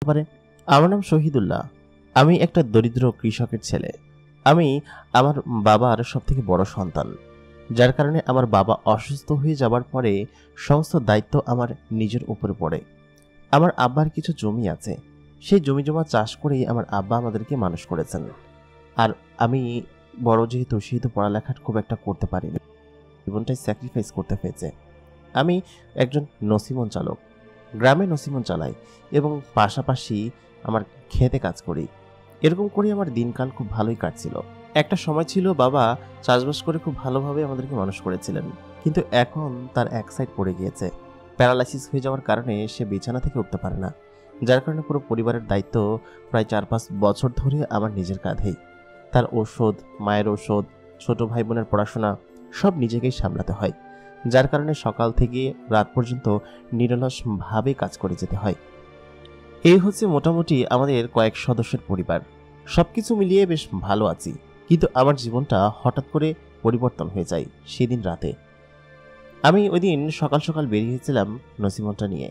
পারে। আমার নাম শহীদুল্লাহ। আমি একটা দরিদ্র কৃষকের ছেলে। আমি আমার বাবার সবথেকে বড় সন্তান, যার কারণে আমার বাবা অসুস্থ হয়ে যাবার পরে সমস্ত দায়িত্ব আমার নিজের উপরে পড়ে। আমার আব্বার কিছু জমি আছে, সেই জমি জমা চাষ করেই আমার আব্বা আমাদেরকে মানুষ করেছেন। আর আমি বড় সেহেতু পড়ালেখা খুব একটা করতে পারিনি, জীবনটাই স্যাক্রিফাইস করতে হয়েছে। আমি একজন নসিমন চালক, গ্রামে নসিমন চালাই এবং পাশাপাশি আমার খেতে কাজ করি। এরকম করে আমার দিনকাল খুব ভালোই কাটছিল। একটা সময় ছিল বাবা চাষবাস করে খুব ভালোভাবে আমাদেরকে মানুষ করেছিলেন, কিন্তু এখন তার এক সাইড পড়ে গিয়েছে। প্যারালাইসিস হয়ে যাওয়ার কারণে সে বিছানা থেকে উঠতে পারে না, যার কারণে পুরো পরিবারের দায়িত্ব প্রায় 4-5 বছর ধরে আমার নিজের কাঁধেই। তার ওষুধ, মায়ের ওষুধ, ছোট ভাই বোনের পড়াশোনা সব নিজেকেই সামলাতে হয়, যার কারণে সকাল থেকে রাত পর্যন্ত নিরলসভাবে কাজ করে যেতে হয়। এই হচ্ছে মোটামুটি আমাদের কয়েক সদস্যের পরিবার। সবকিছু মিলিয়ে বেশ ভালো আছি, কিন্তু আমার জীবনটা হঠাৎ করে পরিবর্তন হয়ে যায় সেদিন রাতে। আমি ওই দিন সকাল সকাল বেরিয়েছিলাম নসিমনটা নিয়ে।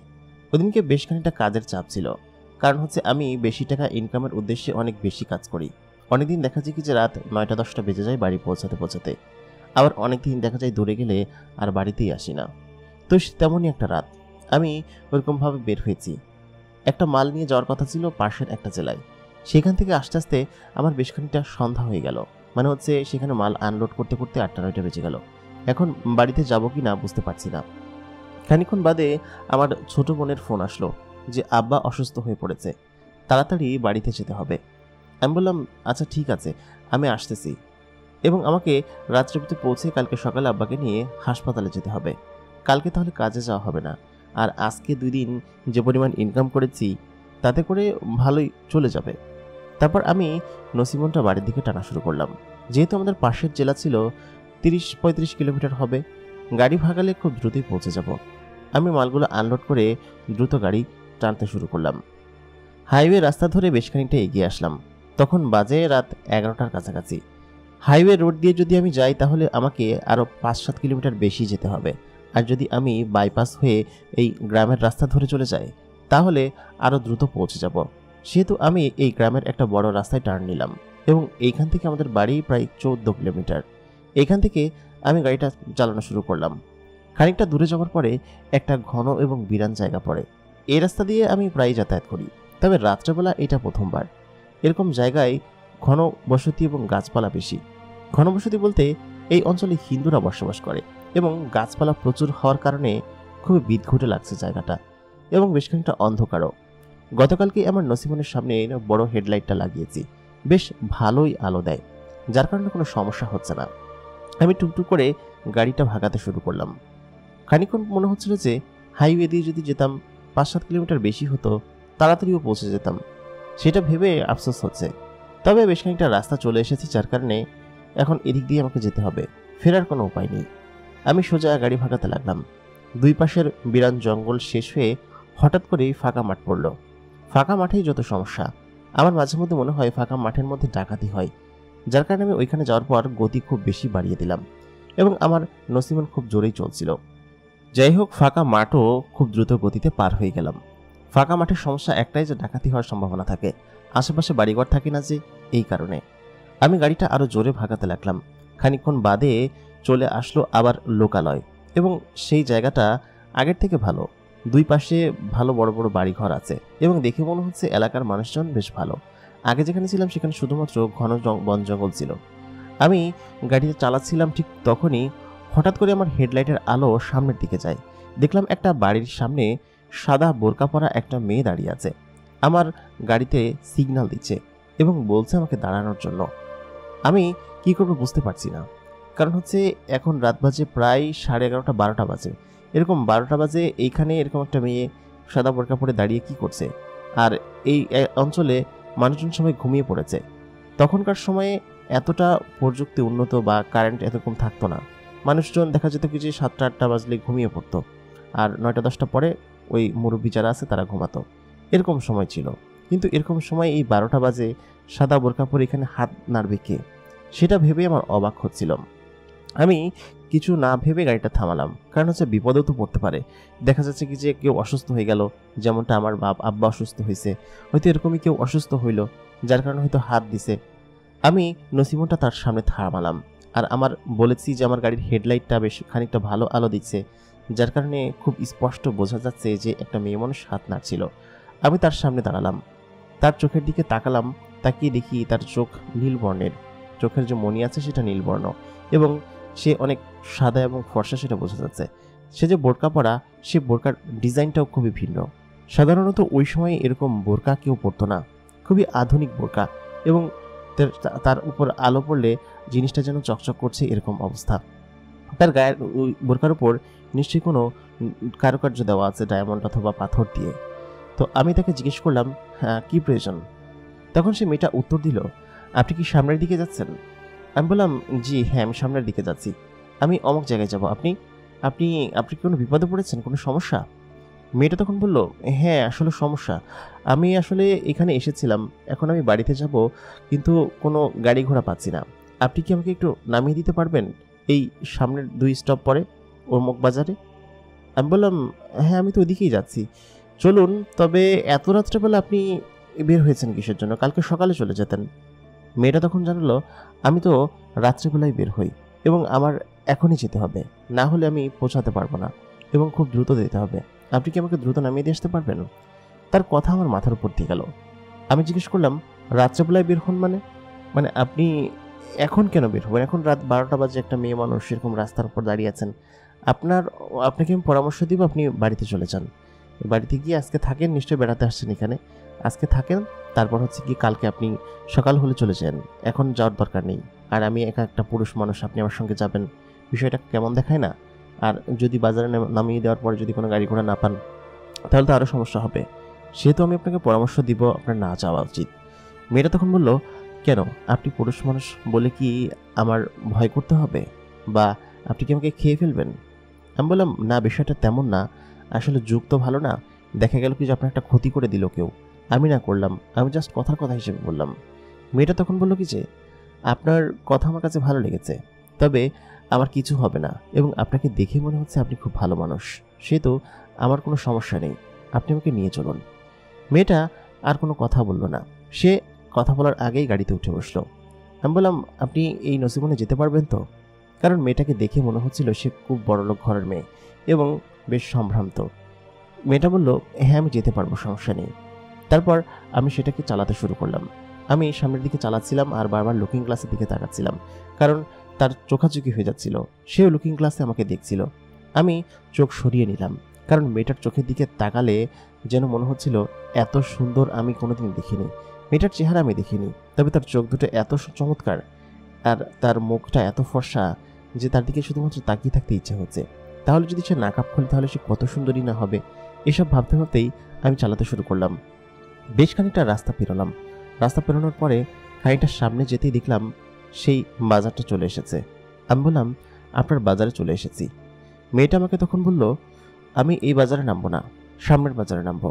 ওদিনকে বেশ খানিকটা কাজের চাপ ছিল, কারণ হচ্ছে আমি বেশি টাকা ইনকামের উদ্দেশ্যে অনেক বেশি কাজ করি। অনেকদিন দেখা যায় কি যে রাত 9টা-10টা বেজে যায় বাড়ি পৌঁছাতে। আবার অনেকদিন দেখা যায় দূরে গেলে আর বাড়িতেই আসি না। তো তেমনই একটা রাত আমি ওরকমভাবে বের হয়েছি। একটা মাল নিয়ে যাওয়ার কথা ছিল পাশের একটা জেলায়। সেখান থেকে আস্তে আস্তে আমার বেশ খানিকটা সন্ধ্যা হয়ে গেল। মানে হচ্ছে সেখানে মাল আনলোড করতে করতে 8টা-9টা বেজে গেল। এখন বাড়িতে যাব কি না বুঝতে পারছি না। খানিকক্ষণ বাদে আমার ছোট বোনের ফোন আসলো যে আব্বা অসুস্থ হয়ে পড়েছে, তাড়াতাড়ি বাড়িতে যেতে হবে। আমি বললাম আচ্ছা ঠিক আছে, আমি আসতেছি। এবং আমাকে রাত্রিতে পৌঁছে কালকে সকালে আব্বাকে নিয়ে হাসপাতালে যেতে হবে। কালকে তাহলে কাজে যাওয়া হবে না। আর আজকে 2 দিন যে পরিমাণ ইনকাম করেছি তাতে করে ভালোই চলে যাবে। তারপর আমি নসিমনটা বাড়ির দিকে টানা শুরু করলাম। যেহেতু আমাদের পাশের জেলা ছিল, 30-35 কিলোমিটার হবে। গাড়ি ভাগালে খুব দ্রুতই পৌঁছে যাব। আমি মালগুলো আনলোড করে দ্রুত গাড়ি টানতে শুরু করলাম। হাইওয়ে রাস্তা ধরে বেশ খানিকটা এগিয়ে আসলাম। তখন বাজে রাত 11টার কাছাকাছি। হাইওয়ে রোড দিয়ে যদি আমি যাই তাহলে আমাকে আরও 5-7 কিলোমিটার বেশি যেতে হবে। আর যদি আমি বাইপাস হয়ে এই গ্রামের রাস্তা ধরে চলে যাই তাহলে আরও দ্রুত পৌঁছে যাব। সেহেতু আমি এই গ্রামের একটা বড় রাস্তায় টার্ন নিলাম এবং এইখান থেকে আমাদের বাড়ি প্রায় 14 কিলোমিটার। এখান থেকে আমি গাড়িটা চালানো শুরু করলাম। খানিকটা দূরে যাওয়ার পরে একটা ঘন এবং বিরান জায়গা পড়ে। এই রাস্তা দিয়ে আমি প্রায় যাতায়াত করি, তবে রাত্রেবেলা এটা প্রথমবার। এরকম জায়গায় ঘন বসতি এবং গাছপালা বেশি। ঘনবসতি বলতে এই অঞ্চলে হিন্দুরা বসবাস করে এবং গাছপালা প্রচুর হওয়ার কারণে খুবই বিদঘুটে লাগছে জায়গাটা, এবং বেশ খানিকটা অন্ধকারও। গতকালকে আমার নসিমনের সামনে বড় হেডলাইটটা লাগিয়েছি, বেশ ভালোই আলো দেয়, যার কারণে কোনো সমস্যা হচ্ছে না। আমি টুকটুক করে গাড়িটা ভাগাতে শুরু করলাম। খানিকক্ষণ মনে হচ্ছিল যে হাইওয়ে দিয়ে যদি যেতাম 5-7 কিলোমিটার বেশি হতো, তাড়াতাড়িও পৌঁছে যেতাম। সেটা ভেবে আফসোস হচ্ছে। তবে বেশ খানিকটা রাস্তা চলে এসেছি, যার কারণে এখন এদিক দিয়ে আমাকে যেতে হবে, ফেরার কোনো উপায় নেই। আমি সোজা গাড়ি ভাগাতে লাগলাম। দুই পাশের বিরান জঙ্গল শেষ হয়ে হঠাৎ করেই ফাঁকা মাঠ পড়ল। ফাঁকা মাঠেই যত সমস্যা। আমার মাঝে মধ্যে মনে হয় ফাঁকা মাঠের মধ্যে ডাকাতি হয়, যার কারণে আমি ওইখানে যাওয়ার পর গতি খুব বেশি বাড়িয়ে দিলাম এবং আমার নসিমন খুব জোরেই চলছিল। যাই হোক, ফাঁকা মাঠও খুব দ্রুত গতিতে পার হয়ে গেলাম। ফাঁকা মাঠের সমস্যা একটাই যে ডাকাতি হওয়ার সম্ভাবনা থাকে, আশেপাশে বাড়িঘর থাকে না যে, এই কারণে। আমি গাড়িটা আরও জোরে ভাগাতে লাগলাম। খানিকক্ষণ বাদে চলে আসলো আবার লোকালয়, এবং সেই জায়গাটা আগের থেকে ভালো। দুই পাশে ভালো বড় বড় বাড়িঘর আছে এবং দেখে মনে হচ্ছে এলাকার মানুষজন বেশ ভালো। আগে যেখানে ছিলাম সেখানে শুধুমাত্র ঘন বন জঙ্গল ছিল। আমি গাড়িটা চালাচ্ছিলাম, ঠিক তখনই হঠাৎ করে আমার হেডলাইটের আলো সামনের দিকে যায়। দেখলাম একটা বাড়ির সামনে সাদা বোরকা পরা একটা মেয়ে দাঁড়িয়ে আছে, আমার গাড়িতে সিগন্যাল দিচ্ছে এবং বলছে আমাকে দাঁড়ানোর জন্য। আমি কি করবো বুঝতে পারছি না, কারণ হচ্ছে এখন রাত বাজে প্রায় 11:30-12টা বাজে। এরকম 12টা বাজে এইখানে এরকম একটা মেয়ে সাদা বোরকা পরে দাঁড়িয়ে কি করছে? আর এই অঞ্চলে মানুষজন সবাই ঘুমিয়ে পড়েছে। তখনকার সময়ে এতটা প্রযুক্তি উন্নত বা কারেন্ট এরকম থাকতো না। মানুষজন দেখা যেত কি যে 7টা-8টা বাজলে ঘুমিয়ে পড়তো, আর 9টা-10টা পরে ওই মুরব্বী যারা আছে তারা ঘুমাতো, এরকম সময় ছিল। কিন্তু এরকম সময় এই 12টা বাজে সাদা বোরকা পরে এখানে হাত নাড়বে কে, সেটা ভেবে আমার অবাক হচ্ছিলাম। আমি কিছু না ভেবে গাড়িটা থামালাম, কারণ হচ্ছে বিপদেও তো পড়তে পারে। দেখা যাচ্ছে কি যে কেউ অসুস্থ হয়ে গেল, যেমনটা আমার আব্বা অসুস্থ হয়েছে, হয়তো এরকমই কেউ অসুস্থ হইল, যার কারণে হয়তো হাত দিছে। আমি নসিমনটা তার সামনে থামালাম, আর আমার বলেছি যে আমার গাড়ির হেডলাইটটা বেশ খানিকটা ভালো আলো দিচ্ছে, যার কারণে খুব স্পষ্ট বোঝা যাচ্ছে যে একটা মেয়ে মানুষ হাত নাড়ছিল। আমি তার সামনে দাঁড়ালাম, তার চোখের দিকে তাকালাম, তাকিয়ে দেখি তার চোখ নীল বর্ণের, চোখের যে মণি আছে সেটা নীলবর্ণ, এবং সে অনেক সাদা এবং ফর্সা, সেটা বোঝা যাচ্ছে। সে যে বোরকা পরা, সে বোরকার ডিজাইনটাও খুবই ভিন্ন। সাধারণত ওই সময় এরকম বোরকা কেউ পরতো না, খুবই আধুনিক বোরকা, এবং তার উপর আলো পড়লে জিনিসটা যেন চকচক করছে এরকম অবস্থা। তার গায়ের ওই বোরকার উপর নিশ্চয়ই কোনো কারুকার্য দেওয়া আছে, ডায়মন্ড অথবা পাথর দিয়ে। তো আমি তাকে জিজ্ঞেস করলাম, হ্যাঁ কী প্রয়োজন? তখন সে মেয়েটা উত্তর দিল, আপনি কি সামনের দিকে যাচ্ছেন? আমি বললাম, জি হ্যাঁ, আমি সামনের দিকে যাচ্ছি। আমি অমুক জায়গায় যাব। আপনি আপনি আপনি কি কোনো বিপদে পড়েছেন, কোনো সমস্যা? মেয়েটা তখন বলল, হ্যাঁ আসলে সমস্যা, আমি আসলে এখানে এসেছিলাম, এখন আমি বাড়িতে যাব, কিন্তু কোনো গাড়ি ঘোড়া পাচ্ছি না। আপনি কি আমাকে একটু নামিয়ে দিতে পারবেন এই সামনের 2 স্টপ পরে অমুক বাজারে? আমি বললাম, হ্যাঁ আমি তো ওইদিকেই যাচ্ছি, চলুন। তবে এত রাত্রেবেলা আপনি বের হয়েছেন কিসের জন্য? কালকে সকালে চলে যেতেন। মেয়েটা তখন জানালো, আমি তো রাত্রেবেলায় বের হই, এবং আমার এখনই যেতে হবে, না হলে আমি পৌঁছাতে পারবো না, এবং খুব দ্রুত যেতে হবে। আপনি কি আমাকে দ্রুত নামিয়ে দিয়ে আসতে পারবেন? তার কথা আমার মাথার উপর দিয়ে গেল। আমি জিজ্ঞেস করলাম, রাত্রেবেলায় বের হন মানে? মানে আপনি এখন কেন বের হবেন? এখন রাত 12টা বাজে, একটা মেয়ে মানুষ এরকম রাস্তার উপর দাঁড়িয়ে আছেন। আপনাকে আমি পরামর্শ দিব, আপনি বাড়িতে চলে যান। বাড়িতে গিয়ে আজকে থাকেন, নিশ্চয়ই বেড়াতে আসছেন এখানে, আজকে থাকেন, তারপর হচ্ছে কি কালকে আপনি সকাল হলে চলে যান, এখন যাওয়ার দরকার নেই। আর আমি একা একটা পুরুষ মানুষ, আপনি আমার সঙ্গে যাবেন, বিষয়টা কেমন দেখায় না? আর যদি বাজারে নামিয়ে দেওয়ার পরে যদি কোনো গাড়ি ঘোড়া না পান, তাহলে তো আরও সমস্যা হবে। সেহেতু আমি আপনাকে পরামর্শ দিব আপনার না যাওয়া উচিত। মেয়েটা তখন বলল, কেন, আপনি পুরুষ মানুষ বলে কি আমার ভয় করতে হবে, বা আপনি কি আমাকে খেয়ে ফেলবেন? আমি বললাম, না বিষয়টা তেমন না, আসলে যুগ তো ভালো না, দেখা গেল কি যে আপনার একটা ক্ষতি করে দিল কেউ। আমি না করলাম, আমি জাস্ট কথার কথা হিসেবে বললাম। মেয়েটা তখন বলল কি যে, আপনার কথা আমার কাছে ভালো লেগেছে, তবে আমার কিছু হবে না, এবং আপনাকে দেখে মনে হচ্ছে আপনি খুব ভালো মানুষ, সেহেতু আমার কোনো সমস্যা নেই, আপনি আমাকে নিয়ে চলুন। মেয়েটা আর কোনো কথা বলল না, সে কথা বলার আগেই গাড়িতে উঠে বসলো। আমি বললাম, আপনি এই নসিবনে যেতে পারবেন তো? কারণ মেয়েটাকে দেখে মনে হচ্ছিল সে খুব বড়লোক ঘরের মেয়ে এবং বেশ সম্ভ্রান্ত। মেয়েটা বলল, হ্যাঁ আমি যেতে পারবো, সমস্যা নেই। তারপর আমি সেটাকে চালাতে শুরু করলাম। আমি সামনের দিকে চালাচ্ছিলাম আর বারবার লুকিং গ্লাসের দিকে তাকাচ্ছিলাম, কারণ তার চোখাচোখি হয়ে যাচ্ছিল, সেও লুকিং গ্লাসে আমাকে দেখছিল। আমি চোখ সরিয়ে নিলাম, কারণ মেয়েটার চোখের দিকে তাকালে যেন মনে হচ্ছিল এত সুন্দর আমি কোনোদিন দেখিনি। মেয়েটার চেহারা আমি দেখিনি, তবে তার চোখ দুটো এত চমৎকার, আর তার মুখটা এত ফর্সা যে তার দিকে শুধুমাত্র তাকিয়ে থাকতে ইচ্ছে হচ্ছে। তাহলে যদি সে নাকাপ খোলে তাহলে সে কত সুন্দরী না হবে। এসব ভাবতে ভাবতেই আমি চালাতে শুরু করলাম। বেশ খানিকটা রাস্তা পেরোলাম। রাস্তা পেরোনোর পরে খানিকটা সামনে যেতেই দেখলাম সেই বাজারটা চলে এসেছে। আমি বললাম, আপনার বাজারে চলে এসেছি। মেয়েটা আমাকে তখন বলল, আমি এই বাজারে নামবো না, সামনের বাজারে নামবো।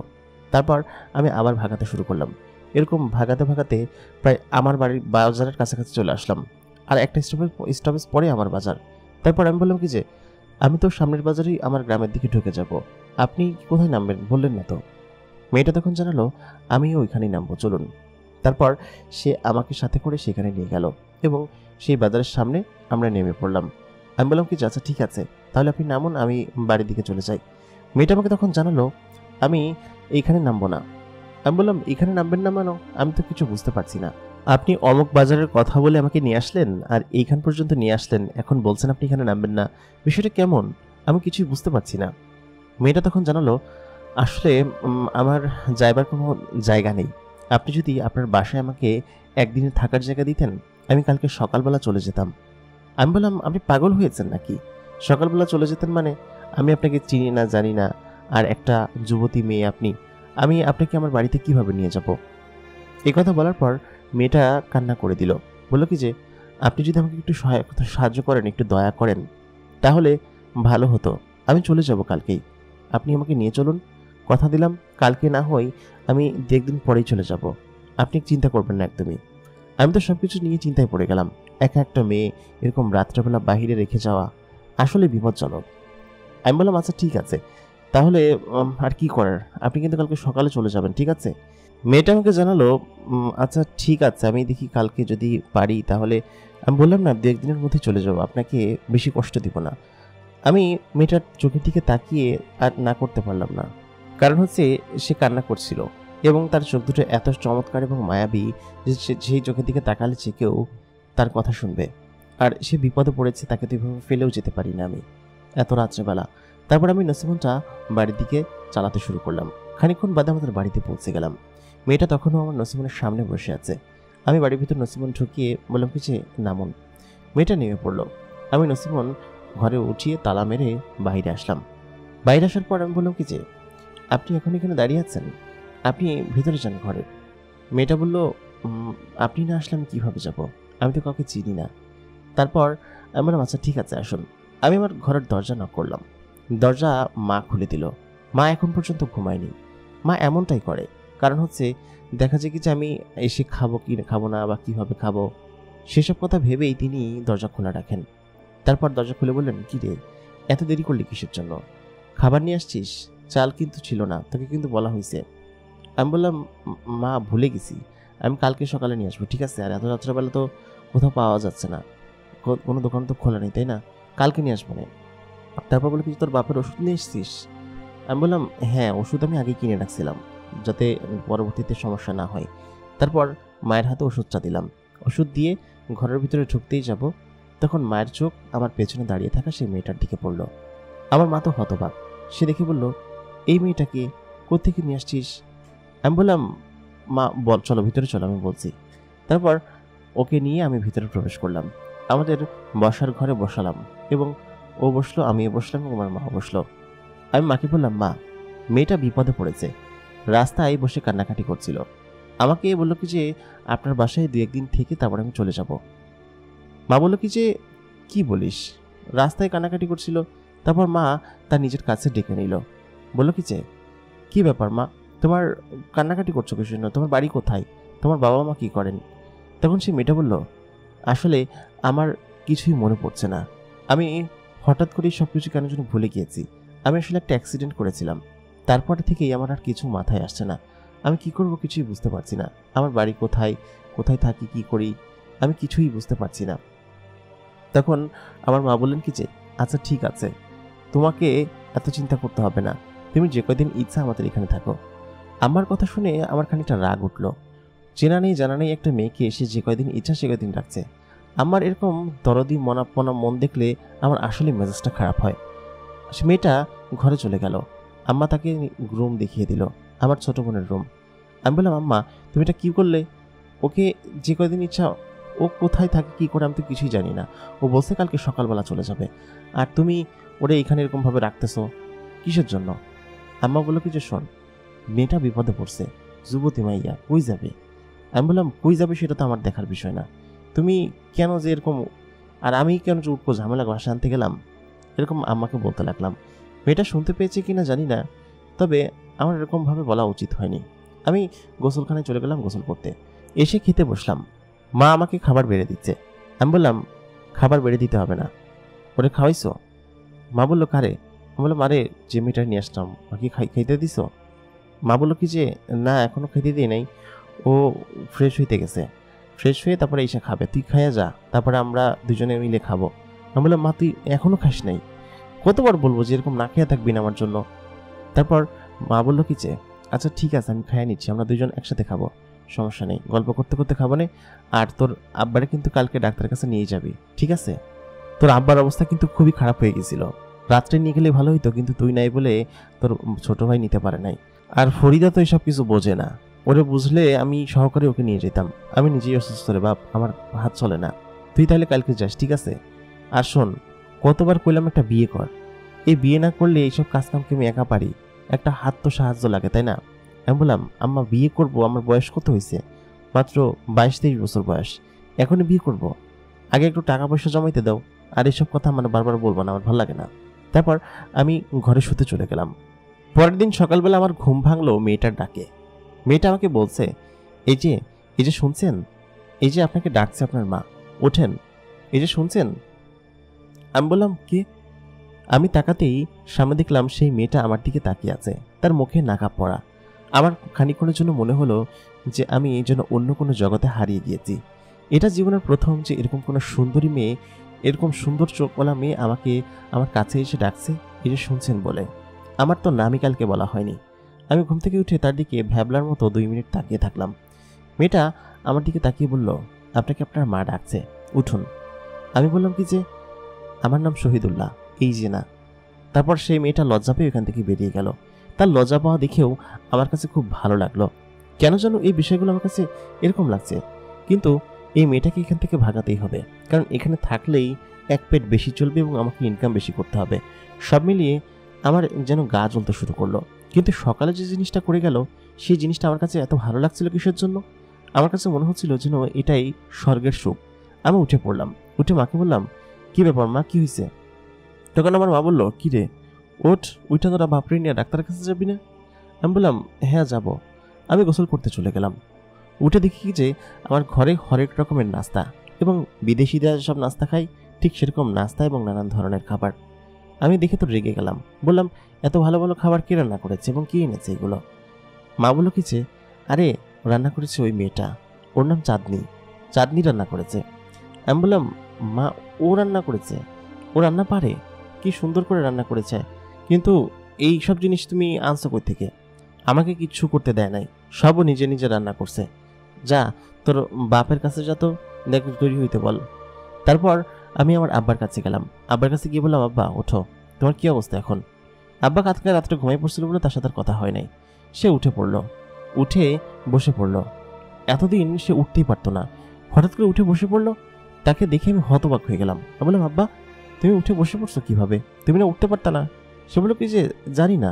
তারপর আমি আবার ভাগাতে শুরু করলাম। এরকম ভাগাতে ভাগাতে প্রায় আমার বাড়ির বাজারের কাছাকাছি চলে আসলাম, আর একটা স্টপেজ পরে আমার বাজার। তারপর আমি বললাম কি যে, আমি তো সামনের বাজারেই আমার গ্রামের দিকে ঢুকে যাব, আপনি কোথায় নামবেন বললেন না তো? মেয়েটা তখন জানালো, আমিও ওইখানেই নামবো, চলুন। তারপর সে আমাকে সাথে করে সেখানে নিয়ে গেল, এবং সেই বাজারের সামনে আমরা নেমে পড়লাম। আমি বললাম কি, আচ্ছা ঠিক আছে, তাহলে আপনি নামুন, আমি বাড়ির দিকে চলে যাই। মেয়েটা আমাকে তখন জানালো, আমি এইখানে নামবো না। আমি বললাম, এখানে নামবেন না মানো? আমি তো কিছু বুঝতে পারছি না। আপনি অমুক বাজারের কথা বলে আমাকে নিয়ে আসলেন, আর এইখান পর্যন্ত নিয়ে আসলেন, এখন বলছেন আপনি এখানে নামবেন না, বিষয়টা কেমন? আমি কিছুই বুঝতে পারছি না। মেয়েটা তখন জানালো, আসলে আমার যাইবার কোনো জায়গা নেই, আপনি যদি আপনার বাসায় আমাকে একদিনের থাকার জায়গা দিতেন, আমি কালকে সকালবেলা চলে যেতাম। আমি বললাম, আপনি পাগল হয়েছেন নাকি? সকালবেলা চলে যেতেন মানে? আমি আপনাকে চিনি না, জানি না, আর একটা যুবতী মেয়ে আপনি, আমি আপনাকে আমার বাড়িতে কিভাবে নিয়ে যাব? এই কথা বলার পর মেয়েটা কান্না করে দিল। বলল কি যে, আপনি যদি আমাকে একটু সাহায্য করেন, একটু দয়া করেন, তাহলে ভালো হতো। আমি চলে যাব কালকেই, আপনি আমাকে নিয়ে চলুন। কথা দিলাম, কালকে না হয় আমি 2 দিন পরেই চলে যাব, আপনি চিন্তা করবেন না একদমই। আমি তো সবকিছু নিয়ে চিন্তায় পড়ে গেলাম। একা একটা মেয়ে এরকম রাত্রেবেলা বাহিরে রেখে যাওয়া আসলে বিপজ্জনক। আমি বললাম, আচ্ছা ঠিক আছে, তাহলে আর কি করার, আপনি কিন্তু কালকে সকালে চলে যাবেন, ঠিক আছে? মেয়েটা আমাকে জানালো, আচ্ছা ঠিক আছে, আমি দেখি কালকে যদি পারি তাহলে। আমি বললাম, না, 2-1 দিনের মধ্যে চলে যাবো, আপনাকে বেশি কষ্ট দিব না। আমি মেয়েটার চোখের দিকে তাকিয়ে আর না করতে পারলাম না। কারণ হচ্ছে সে কান্না করছিল এবং তার চোখ দুটো এত চমৎকার এবং মায়াবী যে সেই চোখের দিকে তাকালে যে কেউ তার কথা শুনবে। আর সে বিপদে পড়েছে, তাকে তো এভাবে ফেলেও যেতে পারি না আমি এত রাত্রেবেলা। তারপর আমি নসিমনটা বাড়ির দিকে চালাতে শুরু করলাম। খানিকক্ষণ বাদে আমাদের বাড়িতে পৌঁছে গেলাম। মেয়েটা তখনও আমার নসিমনের সামনে বসে আছে। আমি বাড়ির ভিতর নসিমন ঢুকিয়ে বললাম, কিছু নামুন। মেয়েটা নেমে পড়লো। আমি নসিমন ঘরে উঠিয়ে তালা মেরে বাইরে আসলাম। বাইরে আসার পর আমি বললাম, কি যে আপনি এখন এখানে দাঁড়িয়ে আছেন, আপনি ভিতরে যান ঘরে। মেয়েটা বলল, আপনি না আসলে আমি কীভাবে যাব, আমি তো কাউকে চিনি না। তারপর আমি বললাম, আচ্ছা ঠিক আছে আসুন। আমি আমার ঘরের দরজা নক করলাম। দরজা মা খুলে দিল। মা এখন পর্যন্ত ঘুমায়নি। মা এমনটাই করে, কারণ হচ্ছে দেখা যায় কি যে আমি এসে খাবো কি খাবো না বা কীভাবে খাবো সেসব কথা ভেবেই তিনি দরজা খোলা রাখেন। তারপর দরজা খুলে বললেন, কি রে, এত দেরি করলি কিসের জন্য? খাবার নিয়ে আসছিস? চাল কিন্তু ছিল না, তোকে কিন্তু বলা হয়েছে। আমি বললাম, মা ভুলে গেছি, আমি কালকে সকালে নিয়ে আসবো, ঠিক আছে? আর এত রাত্রেবেলা তো কোথাও পাওয়া যাচ্ছে না, কোনো দোকান তো খোলা নেই, তাই না? কালকে নিয়ে আসবো না। তারপর বলে, কিছু তোর বাপের ওষুধ নিয়ে এসছিস? আমি বললাম, হ্যাঁ, ওষুধ আমি আগে কিনে রাখছিলাম যাতে পরবর্তীতে সমস্যা না হয়। তারপর মায়ের হাতে ওষুধটা দিলাম। ওষুধ দিয়ে ঘরের ভিতরে ঢুকতেই যাব, তখন মায়ের চোখ আমার পেছনে দাঁড়িয়ে থাকা সেই মেয়েটার দিকে পড়ল। আমার মা তো হতবাক। সে দেখে বলল, এই মেয়েটাকে কোত্থেকে নিয়ে আসছিস? আমি বললাম, মা বল, চলো ভিতরে চলো, আমি বলছি। তারপর ওকে নিয়ে আমি ভিতরে প্রবেশ করলাম। আমাদের বসার ঘরে বসালাম এবং ও বসলো, আমিও বসলাম এবং আমার মাও বসলো। আমি মাকে বললাম, মা, মেয়েটা বিপদে পড়েছে, রাস্তায় বসে কান্নাকাটি করছিল। আমাকে বললো কি যে আপনার বাসায় 2-1 দিন থেকে তারপর আমি চলে যাব। মা বললো কি যে, কি বলিস, রাস্তায় কান্নাকাটি করছিল? তারপর মা তার নিজের কাছে ডেকে নিল। বললো কি যে, কি ব্যাপার মা, তোমার কান্নাকাটি করছো কিছু জন্য? তোমার বাড়ি কোথায়? তোমার বাবা মা কি করেন? তখন সে মেয়েটা বলল, আসলে আমার কিছুই মনে পড়ছে না, আমি হঠাৎ করেই সব কিছু কেন যেন ভুলে গিয়েছি। আমি আসলে একটা অ্যাক্সিডেন্ট করেছিলাম, তারপর থেকেই আমার আর কিছু মাথায় আসছে না। আমি কি করব কিছুই বুঝতে পারছি না। আমার বাড়ি কোথায়, কোথায় থাকি, কি করি, আমি কিছুই বুঝতে পারছি না। তখন আমার মা বললেন কি যে, আচ্ছা ঠিক আছে, তোমাকে এত চিন্তা করতে হবে না, তুমি যে কয়দিন ইচ্ছা আমাদের এখানে থাকো। আমার কথা শুনে আমার খানিকটা রাগ উঠল। চেনা নেই জানা নেই একটা মেয়েকে এসে যে কয়দিন ইচ্ছা সে কয়দিন রাখছে। আমার এরকম দরদি মনাপনা মন দেখলে আমার আসলে মেজাজটা খারাপ হয়। সে মেয়েটা ঘরে চলে গেল। আম্মা তাকে রুম দেখিয়ে দিল, আমার ছোট বোনের রুম। আমি বললাম, আম্মা তুমি এটা কী করলে? ওকে যে কয়দিন ইচ্ছা, ও কোথায় থাকে কী করে আমি তো কিছুই জানি না। ও বলছে কালকে সকালবেলা চলে যাবে, আর তুমি ওরা এখানে এরকমভাবে রাখতেছো কিসের জন্য? আম্মা বললো কি যে, শোন, মেয়েটা বিপদে পড়ছে, যুবতী মাইয়া, কই যাবে? আমি বললাম, কই যাবে সেটা তো আমার দেখার বিষয় না, তুমি কেন যে এরকম, আর আমি কেন যে উঠবো ঝামেলা বাসা আনতে গেলাম, এরকম আম্মাকে বলতে লাগলাম। মেয়েটা শুনতে পেয়েছে কিনা জানি না, তবে আমার এরকমভাবে বলা উচিত হয়নি। আমি গোসলখানায় চলে গেলাম গোসল করতে। এসে খেতে বসলাম। মা আমাকে খাবার বেড়ে দিচ্ছে। আমি বললাম, খাবার বেড়ে দিতে হবে না, ওরে খাওয়াইছো? মা বললো, কারে? আমি বললাম, আরে যে মেয়েটা নিয়ে আসলাম, ওকে খাইতে দিছো? মা বললো কি যে, না এখনো খাইতে দিই নাই, ও ফ্রেশ হইতে গেছে, ফ্রেশ হয়ে তারপরে এসে খাবে, তুই খাইয়া যা, তারপরে আমরা দুজনে মিলে খাবো। আমি বললাম, মা তুই এখনো খাস নাই? কতবার বলবো যে এরকম না খেয়ে থাকবি না আমার জন্য? তারপর মা বললো কি যে, আচ্ছা ঠিক আছে, আমি খাইয়ে নিচ্ছি, আমরা দুজন একসাথে খাবো, সমস্যা নেই, গল্প করতে করতে খাবো না। আর তোর আব্বারে কিন্তু কালকে ডাক্তারের কাছে নিয়ে যাবি, ঠিক আছে? তোর আব্বার অবস্থা কিন্তু খুবই খারাপ হয়ে গেছিল, রাত্রে নিয়ে গেলে ভালো হইতো, কিন্তু তুই নাই বলে তোর ছোট ভাই নিতে পারে নাই। আর ফরিদা তো এসব কিছু বোঝে না, ওরে বুঝলে আমি সহকারে ওকে নিয়ে যেতাম। আমি নিজেই অসুস্থ রে বাপ, আমার হাত চলে না। তুই তাহলে কালকে যাস, ঠিক আছে? আর শোন, কতবার কইলাম একটা বিয়ে কর, এই বিয়ে না করলে এইসব কাজকামকে আমি একা পারি, একটা হাত তো সাহায্য লাগে, তাই না? আমি বললাম, আম্মা বিয়ে করব, আমার বয়স কত হয়েছে? মাত্র 22-23 বছর বয়স, এখনই বিয়ে করব? আগে একটু টাকা পয়সা জমাইতে দাও, আর এইসব কথা মানে বারবার বলবো না, আমার ভালো লাগে না। তারপর আমি ঘরে শুতে চলে গেলাম। পরের দিন সকালবেলা আমার ঘুম ভাঙলো মেয়েটার ডাকে। মেয়েটা আমাকে বলছে, এই যে শুনছেন, এই যে আপনাকে ডাকছে আপনার মা, ওঠেন, এই যে শুনছেন। আমি বললাম, কে? আমি তাকাতেই সামনে দেখলাম সেই মেয়েটা আমার দিকে তাকিয়ে আছে, তার মুখে নাকাব পড়া। আমার খানিকক্ষণের জন্য মনে হলো যে আমি যেন অন্য কোনো জগতে হারিয়ে গিয়েছি। এটা জীবনের প্রথম যে এরকম কোনো সুন্দরী মেয়ে, এরকম সুন্দর চোখওয়ালা মেয়ে আমাকে আমার কাছে এসে ডাকছে, এই যে শুনছেন বলে। আমার তো নামই কালকে বলা হয়নি। আমি ঘুম থেকে উঠে তার দিকে ভ্যাবলার মতো 2 মিনিট তাকিয়ে থাকলাম। মেয়েটা আমার দিকে তাকিয়ে বলল, আপনাকে আপনার মা ডাকছে, উঠুন। আমি বললাম কি যে, আমার নাম শহীদুল্লাহ, এই যে না। তারপর সেই মেয়েটা লজ্জা পেয়ে ওখান থেকে বেরিয়ে গেল। তার লজ্জা পাওয়া দেখেও আমার কাছে খুব ভালো লাগলো। কেন যেন এই বিষয়গুলো আমার কাছে এরকম লাগছে। কিন্তু এই মেয়েটাকে এখান থেকে ভাগাতেই হবে, কারণ এখানে থাকলেই এক পেট বেশি চলবে এবং আমাকে ইনকাম বেশি করতে হবে। সব মিলিয়ে আমার যেন গা জ্বলতে শুরু করলো। কিন্তু সকালে যে জিনিসটা করে গেল, সেই জিনিসটা আমার কাছে এত ভালো লাগছিল কিসের জন্য? আমার কাছে মনে হচ্ছিল যেন এটাই স্বর্গের সুখ। আমি উঠে পড়লাম, উঠে মাকে বললাম, কি ব্যাপার মা, কি হয়েছে? তখন আমার মা বলল, কি রে, ওঠ, উঠে তোরা বাপরে নিয়ে ডাক্তারের কাছে যাবি না? আমি বললাম, হ্যাঁ যাব। আমি গোসল করতে চলে গেলাম। উঠে দেখি যে আমার ঘরে হরেক রকমের নাস্তা, এবং বিদেশিরা সব নাস্তা খাই ঠিক সেরকম নাস্তা এবং নানান ধরনের খাবার। আমি দেখে তো রেগে গেলাম, বললাম, এত ভালো ভালো খাবার কে রান্না করেছে এবং কে এনেছে এগুলো? মা বলল কি যে, আরে রান্না করেছে ওই মেয়েটা, ওর নাম চাঁদনি, চাঁদনি রান্না করেছে। আমি বললাম, মা ও রান্না করেছে? ও রান্না পারে? কি সুন্দর করে রান্না করেছে, কিন্তু এই সব জিনিস তুমি আনছো কই থেকে? আমাকে কিচ্ছু করতে দেয় নাই, সবও নিজে নিজে রান্না করছে। যা তোর বাপের কাছে যা, তো দেখ তৈরি হইতে বল। তারপর আমি আমার আব্বার কাছে গেলাম। আব্বার কাছে গিয়ে বললাম, আব্বা ওঠো, তোমার কি অবস্থা এখন? আব্বা কালকে রাত্রে ঘুমাই পড়ছিল বলে তার সাথে কথা হয় নাই। সে উঠে পড়লো, উঠে বসে পড়লো। এতদিন সে উঠতেই পারতো না, হঠাৎ করে উঠে বসে পড়লো। তাকে দেখে আমি হতবাক হয়ে গেলাম। আমি বললাম, আব্বা তুমি উঠে বসে পড়ছো কিভাবে? তুমি না উঠতে পারতা না? সে বললো কি যে, জানি না,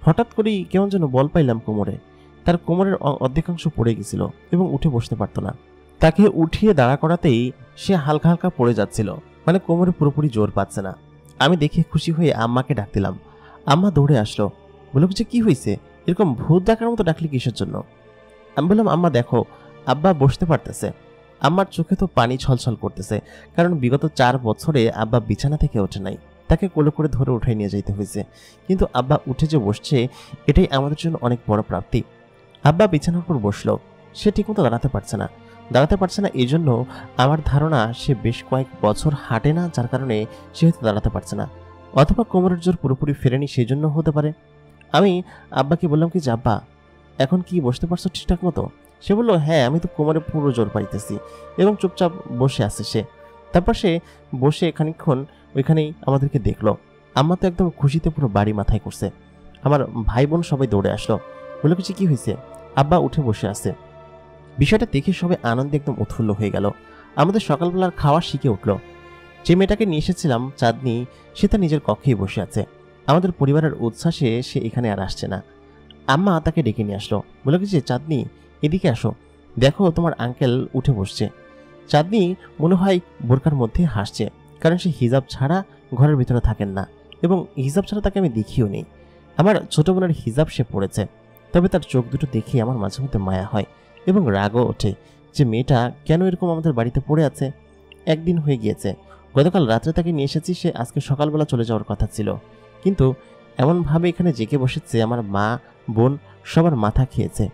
হঠাৎ করেই কেমন যেন বল পাইলাম কোমরে। তার কোমরের অর্ধেকাংশ পড়ে গেছিল এবং উঠে বসতে পারতো না। তাকে উঠিয়ে দাঁড়া করাতেই সে হালকা হালকা পড়ে যাচ্ছিল, মানে কোমরে পুরোপুরি জোর পাচ্ছে না। আমি দেখে খুশি হয়ে আম্মাকে ডাক দিলাম। আম্মা দৌড়ে আসলো, বললো যে, কি হয়েছে, এরকম ভূত ডাকার মতো ডাকলি কিসের জন্য? আমি বললাম, আম্মা দেখো, আব্বা বসতে পারতেছে। আম্মার চোখে তো পানি ছলছল করতেছে, কারণ বিগত 4 বছরে আব্বা বিছানা থেকে ওঠে নাই। তাকে কোলে করে ধরে উঠাই নিয়ে যাইতে হয়েছে, কিন্তু আব্বা উঠে যে বসছে, এটাই আমাদের জন্য অনেক বড় প্রাপ্তি। আব্বা বিছানার উপর বসলো, সে ঠিকমতো দাঁড়াতে পারছে না। এই জন্য আমার ধারণা সে বেশ কয়েক বছর হাঁটে না, যার কারণে সে হয়তো দাঁড়াতে পারছে না, অথবা কোমরের জোর পুরোপুরি ফেরেনি, সেই জন্য হতে পারে। আমি আব্বাকে বললাম কি যে, আব্বা এখন কি বসতে পারছো ঠিকঠাক মতো? সে বললো, হ্যাঁ আমি তো কোমরে পুরো জোর পাইতেছি, এবং চুপচাপ বসে আছে সে। তারপর সে বসে খানিকক্ষণ ওইখানেই আমাদেরকে দেখলো। আম্মা তো একদম খুশিতে পুরো বাড়ি মাথায় করছে। আমার ভাই বোন সবাই দৌড়ে আসলো, বললো কিছু, কি হয়েছে? আব্বা উঠে বসে আছে। বিষয়টা দেখে সবাই আনন্দে একদম উৎফুল্ল হয়ে গেল। আমাদের সকালবেলার খাওয়া শিখে উঠলো। যে মেয়েটাকে নিয়ে এসেছিলাম চাঁদনি, সে তার নিজের কক্ষেই বসে আছে। আমাদের পরিবারের উচ্ছ্বাসে সে এখানে আর আসছে না। আম্মা তাকে ডেকে নিয়ে আসলো, বলে কি যে, চাঁদনি এদিকে আসো, দেখো তোমার আঙ্কেল উঠে বসছে। চাঁদনি মনে হয় বোরকার মধ্যে হাসছে, কারণ সে হিজাব ছাড়া ঘরের ভিতরে থাকেন না, এবং হিজাব ছাড়া তাকে আমি দেখিও নি। আমার ছোট বোনের হিজাব সে পড়েছে, তবে তার চোখ দুটো দেখে আমার মাঝে মধ্যে মায়া হয় এবং রাগও ওঠে যে মেয়েটা কেন এরকম আমাদের বাড়িতে পড়ে আছে। একদিন হয়ে গিয়েছে, গতকাল রাত্রে তাকে নিয়ে এসেছি, সে আজকে সকালবেলা চলে যাওয়ার কথা ছিল, কিন্তু এমনভাবে এখানে জেগে বসেছে আমার মা বোন সবার মাথা খেয়েছে।